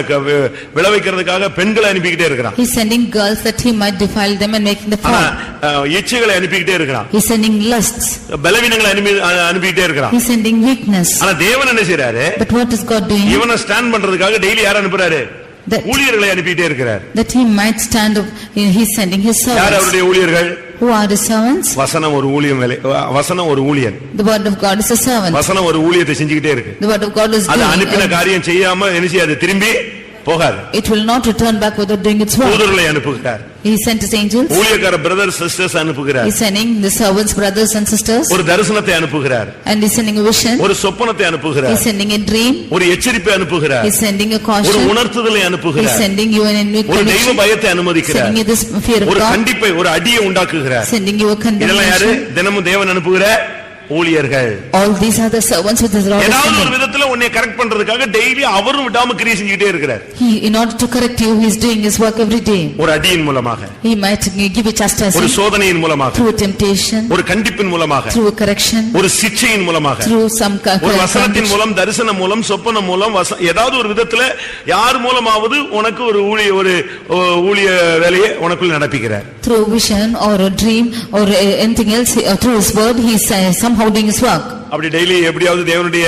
விளைவிக்கிறதுக்காக பெண்களை அனுப்பிக்கிட்டே இருக்கிறான். He is sending girls that he might defile them and making the fall. இச்சைகளை அனுப்பிக்கிட்டே இருக்கிறான். He is sending lusts. பலவீனங்களை அனுப்பிக்கிட்டே இருக்கிறான். He is sending weakness. ஆனா தேவன் என்ன செய்றாரு? But what is God doing? இவனை ஸ்டாண்ட் பண்றதுக்காக டெய்லி யாரை அனுப்புறாரு? ஊழியர்களை அனுப்பிட்டே இருக்கிறார். That he might stand up, he is sending his servants. யார் அவருடைய ஊழியர்கள்? Who are the servants? வசனம் ஒரு ஊழியம் வசனம் ஒரு ஊழியன். The word of God is a servant. வசனம் ஒரு ஊழியத்தை செஞ்சிட்டே இருக்கு. The word of God is doing. அது அனுப்பின காரியம் செய்யாம என்ன செய்யாது? திரும்பி போகாது. It will not return back without doing its work. தூதர்களை அனுப்புகிறார். He sent his angels. ஊழியக்கார brothers sisters அனுப்புகிறார். He is sending the servants brothers and sisters. ஒரு தரிசனத்தை அனுப்புகிறார். And he is sending a vision. ஒரு சொப்பனத்தை அனுப்புகிறார். He is sending a dream. ஒரு எச்சரிப்பை அனுப்புகிறார். He is sending a caution. ஒரு உணர்த்துதலை He அனுப்புகிறார். is sending you an ஒரு தெய்வ invitation. பயத்தை அனுமதிக்கிறார். Sending you this fear of ஒரு God. கண்டிப்பை ஒரு அடியை உண்டாக்குகிறார். Sending you a இதெல்லாம் யாரு? condemnation. தினமும் தேவன் அனுப்புகிற ஊழியர்கள். All these are the servants with his Lord. ஏதாவது ஒரு விதத்துல உன்னை கரெக்ட் பண்றதுக்காக டெய்லி அவரும் விடாம கிரியை செஞ்சிட்டே இருக்கிறார். He, in order to correct you, he is doing his work every day. ஒரு அடியின் மூலமாக, He might give you ஒரு chastisement சோதனையின் மூலமாக, through a temptation, ஒரு கண்டிப்பின் மூலமாக, through a correction, ஒரு சிட்சையின் மூலமாக, through some ஒரு வசனத்தின் மூலம், தரிசனம் மூலம், சொப்பனம் மூலம், ஏதாவது ஒரு விதத்துல யார் மூலமாவது உனக்கு ஒரு ஊழிய வேலையை உனக்குள் நடப்பிக்கிறார். through vision or a dream or anything else, or through his word, he is somehow doing his work. அப்படி டெய்லி எப்படியாவது தேவனுடைய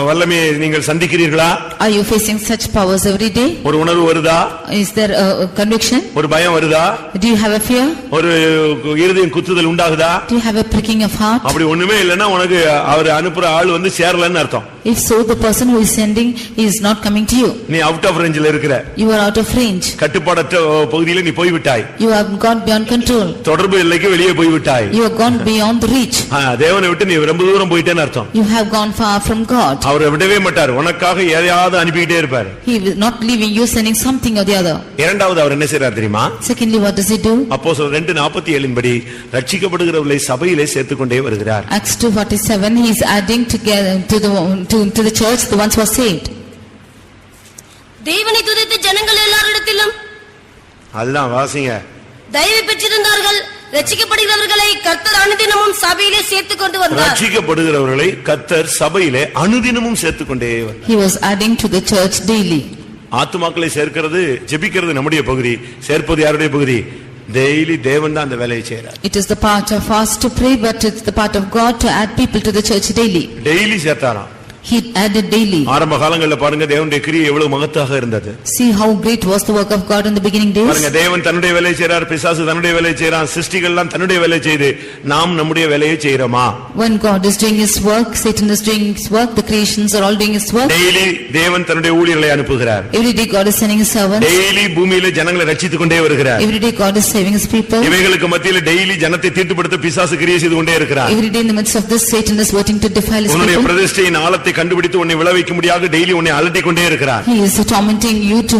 வல்லமையை நீங்கள் சந்திக்கிறீர்களா? Are you facing such powers every day? ஒரு உணர்வு வருதா? Is there a conviction? ஒரு பயம் வருதா? Do you have a fear? ஒரு இருதயம் குத்துதல் உண்டாகுதா? Do you have a pricking of heart? அப்படி ஒண்ணுமே இல்லைன்னா உனக்கு அவர் அனுப்புற ஆள் வந்து சேரலன்னு அர்த்தம். If so, the person who is sending is not coming to you. நீ அவுட் ஆஃப் ரேஞ்சில் இருக்கிற. You are out of range. கட்டுப்பாடற்ற பகுதியில நீ போய் விட்டாய். You have gone beyond control. தொடர்பு எல்லைக்கு வெளியே போய் விட்டாய். You have gone beyond the reach. தேவனை விட்டு நீ ரொம்ப தூரம் போயிட்டேன்னு அர்த்தம். You have gone far from God. அவர் விடவே மாட்டார். உனக்காக எதையாவது அனுப்பிட்டே இருப்பார். He will not leaving you, sending something or the other. இரண்டாவது அவர் என்ன செய்றார் தெரியுமா? Secondly, what does he do? அப்போஸ்தலர் 2:47 படி ரட்சிக்கப்படுகிறவர்களை சபையிலே சேர்த்துக்கொண்டே வருகிறார். Acts 2:47, he is adding together to the church the ones who are saved. தேவனை துதித்து ஜனங்கள் எல்லாரிடத்திலும் அதுதான் வாசிங்க. தயவு பெற்றிருந்தார்கள். ரட்சிக்கப்படுகிறவர்களை கர்த்தர் அனுதினமும் சபையிலே சேர்த்துக் கொண்டு வந்தார். ரட்சிக்கப்படுகிறவர்களை கர்த்தர் சபையிலே அனுதினமும் சேர்த்துக்கொண்டே வந்தார். He was adding to the church daily. ஆத்துமாக்களை சேர்க்கிறது, ஜெபிக்கிறது நம்முடைய பகுதி. சேர்ப்பது யாருடைய பகுதி? டெய்லி தேவன் தான் அந்த வேலையை செய்றார். It is the part of us to pray, but it's the part of God to add people to the church daily. Daily சேர்த்தாராம். He added daily. ஆரம்ப காலங்களில் பாருங்க தேவனுடைய கிரியை எவ்வளவு மகத்தாக இருந்தது. See how great was the work of God in the beginning days. பாருங்க தேவன் தன்னுடைய வேலையை செய்றார், பிசாசு தன்னுடைய வேலையை செய்றான், சிருஷ்டிகள் எல்லாம் தன்னுடைய வேலையை செய்து நாம் நம்முடைய வேலையை செய்றோமா? When God is doing his work, Satan is doing his work, the creations are all doing his work. Daily தேவன் தன்னுடைய ஊழியர்களை அனுப்புகிறார். Every day God is sending his servants. Daily பூமியிலே ஜனங்களை ரட்சித்துக் கொண்டே வருகிறார். Every day God is saving his people. இவைகளுக்கு மத்தியிலே டெய்லி ஜனத்தை தீட்டுப்படுத்த பிசாசு கிரியை செய்து கொண்டே இருக்கிறார். Every day in the midst of this, Satan is waiting to defile his உன்னுடைய people. பிரதிஷ்டையின் ஆழத்தை கண்டுபிடித்து உன்னை வைக்க முடியாது டெய்லி உன்னை அலட்டிக் கொண்டே இருக்கிறார். He is tormenting you to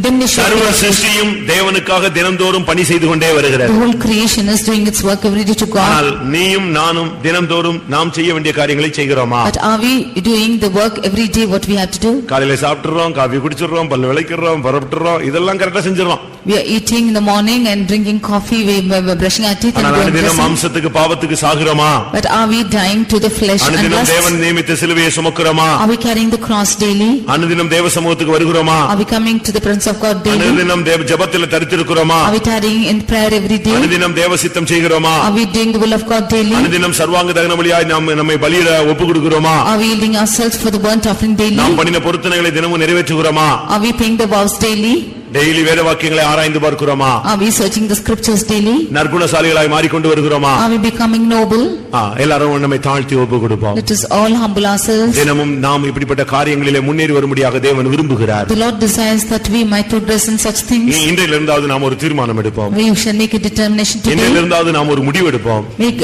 diminish your சர்வ சிருஷ்டியும் தேவனுக்காக தினந்தோறும் பணி செய்து கொண்டே வருகிறது. The whole creation is doing its work every day to God. ஆனால் நீயும் நானும் தினந்தோறும் நாம் செய்ய வேண்டிய காரியங்களை செய்கிறோமா? But are we doing the work every day what we have to do? காலையில சாப்பிட்டுறோம், காபி குடிச்சிடுறோம், பல் விளக்கிறோம், பரப்பிட்டுறோம், இதெல்லாம் கரெக்டா செஞ்சிரோம். We are eating in the morning and drinking coffee, we are brushing our teeth and going to தினம் மாம்சத்துக்கு பாவத்துக்கு சாகிறோமா? But are we dying to the flesh and lust? தேவன் நியமித்த சிலுவையை சுமக்கிறோமா? Are we carrying the cross daily? அனுதினம் தேவ சமூகத்துக்கு வருகிறோமா? Are we coming to the presence of God daily? அனுதினம் தேவ ஜெபத்தில் தரித்திருக்கிறோமா? Are we tarrying in prayer every day? அனுதினம் தேவ சித்தம் செய்கிறோமா? Are we doing the will of God daily? அனுதினம் சர்வாங்க தகன பலியாய் நம்மை பலியிட ஒப்புக்கொடுக்கிறோமா? Are we yielding ourselves for the burnt offering daily? நாம் பண்ணின பொருத்தனைகளை தினமும் நிறைவேற்றுகிறோமா? Are we paying the vows daily? Daily வேத வாக்கியங்களை ஆராய்ந்து பார்க்கிறோமா? Are we searching the scriptures daily? நற்குணசாலிகளாய் மாறிக்கொண்டு வருகிறோமா? Are we becoming noble? எல்லாரும் நம்மை தாழ்த்தி ஒப்புக்கொடுப்போம். Let us all humble ourselves. தினமும் நாம் இப்படிப்பட்ட காரியங்களிலே முன்னேறி வரும்படியாக தேவன் விரும்புகிறார். The Lord desires that we might progress in such things. இன்றிலிருந்தாவது நாம் ஒரு தீர்மானம் எடுப்போம். We shall make a determination today. இன்றிலிருந்தாவது நாம் ஒரு முடிவு எடுப்போம். Make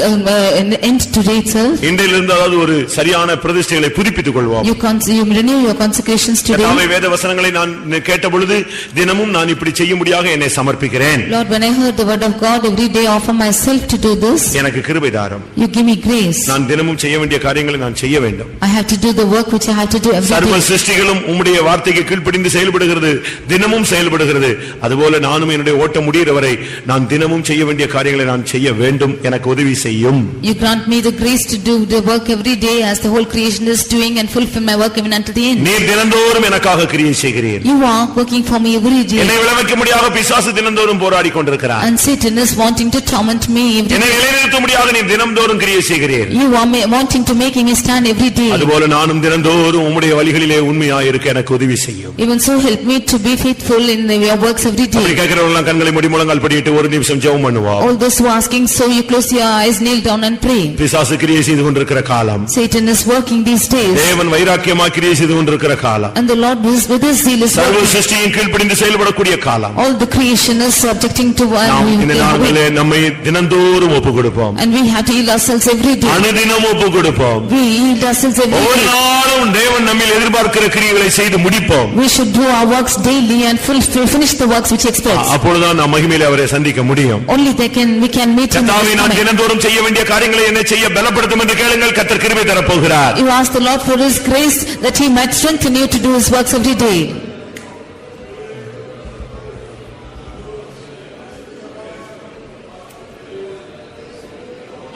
an end today itself. இன்றிலிருந்தாவது ஒரு சரியான பிரதிஷ்டைகளை புதுப்பித்துக் கொள்வோம். You renew your consecrations today. வேத வசனங்களை நான் கேட்ட பொழுது தினம் தினமும் நான் இப்படி செய்யும்படியாக என்னை சமர்ப்பிக்கிறேன். Lord, when I heard the word of God, every day I offer myself to do this. எனக்கு கிருபை தாரும். You give me grace. நான் தினமும் செய்ய வேண்டிய காரியங்களை நான் செய்ய வேண்டும். I have to do the work which I have to do every day. சர்வ சிருஷ்டிகளும் உம்முடைய வார்த்தைக்கு கீழ்ப்படிந்து செயல்படுகிறது, தினமும் செயல்படுகிறது. அதுபோல நானும் என்னுடைய ஓட்டம் முடிகிற வரை நான் தினமும் செய்ய வேண்டிய காரியங்களை நான் செய்ய வேண்டும். எனக்கு உதவி செய்யும். You grant me the grace to do the work every day as the whole creation is doing and fulfill my work even unto the end. நீர் தினந்தோறும் எனக்காக கிரியை செய்கிறீர். You are working for me every day. என்னை விளைவிக்க முடியாத பிசாசு தினந்தோறும் போராடி கொண்டிருக்கிறார். And Satan is wanting to torment me every day. என்னை நிலைநிறுத்த முடியாத நீர் தினந்தோறும் கிரியை செய்கிறீர். You are wanting to making me stand every day. அதுபோல நானும் தினந்தோறும் உம்முடைய வழிகளிலே உண்மையாய் இருக்க எனக்கு உதவி செய்யும். Even so help me to be faithful in your works every day. அப்படி கேட்கிறவங்க கண்களை மூடி முழங்கால் படியிட்டு ஒரு நிமிஷம் ஜெபம் பண்ணுவோம். All those who are asking, so you close your eyes, kneel down and pray. பிசாசு கிரியை செய்து கொண்டிருக்கிற காலம். Satan is working these days. தேவன் வைராக்கியமாய் கிரியை செய்து கொண்டிருக்கிற காலம். And the Lord is with his zeal is சர்வ சிருஷ்டியின் கீழ்ப்படிந்து செயல்படக்கூடிய காலம். all the creation is subjecting to one. இந்த நாளிலே நம்மை தினந்தோறும் ஒப்புக்கொடுப்போம். And we have to yield ourselves every day. அனுதினம் ஒப்புக்கொடுப்போம். We yield ourselves every ஒவ்வொரு day. நாளும் தேவன் நம்மில் எதிர்பார்க்கிற கிரியைகளை செய்து முடிப்போம். We should do our works daily and finish the works which he expects. அப்பொழுதுதான் நாம் மகிமையிலே அவரை சந்திக்க முடியும். Only we can meet him. கர்த்தாவே, நான் தினந்தோறும் செய்ய வேண்டிய காரியங்களை என்னை செய்ய பலப்படுத்தும் என்று கேளுங்கள். கர்த்தர் கிருபை தரப்போகிறார். You ask the Lord for his grace that he might strengthen you to do his works every day.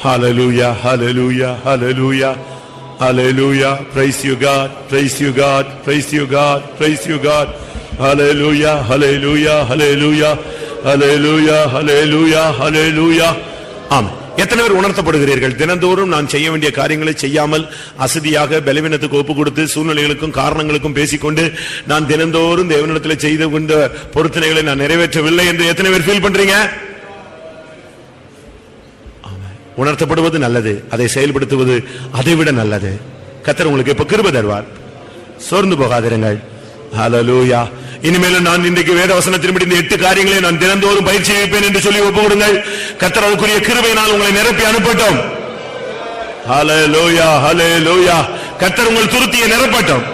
Hallelujah, hallelujah, hallelujah, hallelujah. Praise you God, praise you God, praise you God, praise you God. Hallelujah, hallelujah, hallelujah, hallelujah, hallelujah, hallelujah. ஆமென். எத்தனை பேர் உணர்த்தப்படுகிறீர்கள்? தினந்தோறும் நான் செய்ய வேண்டிய காரியங்களை செய்யாமல் அசதியாக பலவீனத்துக்கு ஒப்பு கொடுத்து சூழ்நிலைகளுக்கும் காரணங்களுக்கும் பேசிக்கொண்டு நான் தினந்தோறும் தேவனிடத்தில் செய்து கொண்ட பொருத்தனைகளை நான் நிறைவேற்றவில்லை என்று எத்தனை பேர் ஃபீல் பண்றீங்க? உணர்த்தப்படுவது நல்லது, அதை செயல்படுத்துவது அதைவிட நல்லது. கர்த்தர் உங்களுக்கு இப்ப கிருபை தருவார். சோர்ந்து போகாதிருங்கள். ஹல்லேலூயா. இனிமேலும் நான் இன்றைக்கு வேத வசனத்தின்படி இந்த 8 காரியங்களை நான் தினந்தோறும் பயிற்சி செய்வேன் என்று சொல்லி ஒப்புக்கொடுங்கள். கர்த்தர் அதுக்குரிய கிருபையினால் உங்களை நிரப்பி அனுப்பட்டும். ஹல்லேலூயா, ஹல்லேலூயா. கர்த்தர் உங்கள் துருத்தியை நிரப்பட்டும்.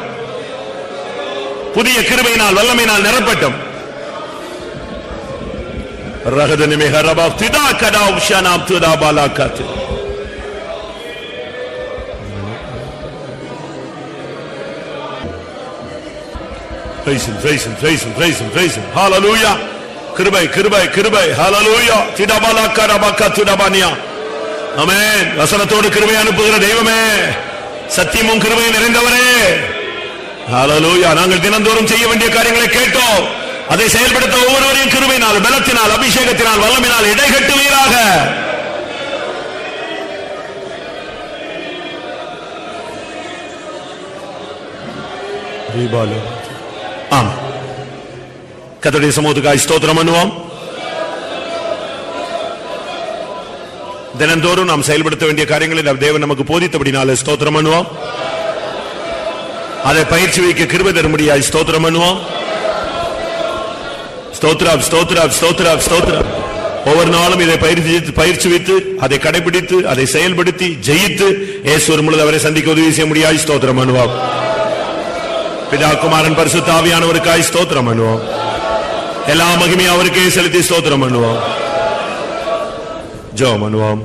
புதிய கிருபையினால் வல்லமையினால் நிரப்பட்டும். ரகதனி மெஹரபா திதா கதா உஷானாம் துதா பாலாகத். Praise him, praise him, praise him, praise him, praise him. Hallelujah. கிருபை, கிருபை, கிருபை. Hallelujah. திடபாலா கரபக்கா துடபானியா. ஆமென். வசனத்தோடு கிருபை அனுப்புகிற தெய்வமே, சத்தியமும் கிருபை நிறைந்தவரே. Hallelujah. நாங்கள் தினந்தோறும் செய்ய வேண்டிய காரியங்களை கேட்டோம். அதை செயல்படுத்த ஒவ்வொருவரையும் கிருபையினால், பலத்தினால், அபிஷேகத்தினால், வல்லமையினால் இடைகட்டுவீராக. ரீபாலோ. ஆமென். கர்த்தருடைய சமூகத்துக்காய் ஸ்தோத்திரம் பண்ணுவோம். தினந்தோறும் நாம் செயல்படுத்த வேண்டிய காரியங்களை தேவன் நமக்கு போதித்தபடினால ஸ்தோத்திரம் பண்ணுவோம். அதை பயிற்சி வைக்க கிருபை தரும்படியாய் ஸ்தோத்திரம் பண்ணுவோம். ஸ்தோத்திரம், ஸ்தோத்திரம், ஸ்தோத்திரம், ஸ்தோத்திரம். ஒவ்வொரு நாளும் இதை பயிற்சி வைத்து அதை கடைபிடித்து அதை செயல்படுத்தி ஜெயித்து இயேசு முழுவதும் அவரை சந்திக்க உதவி செய்ய முடியாது. ஸ்தோத்திரம் பண்ணுவோம். பிதா குமாரன் பரிசுத்த ஆவியானவருக்காய் ஸ்தோத்திரம் பண்ணுவோம். எல்லா மகிமையும் அவருக்கே செலுத்தி ஸ்தோத்திரம் பண்ணுவோம். ஜெபம் பண்ணுவோம்.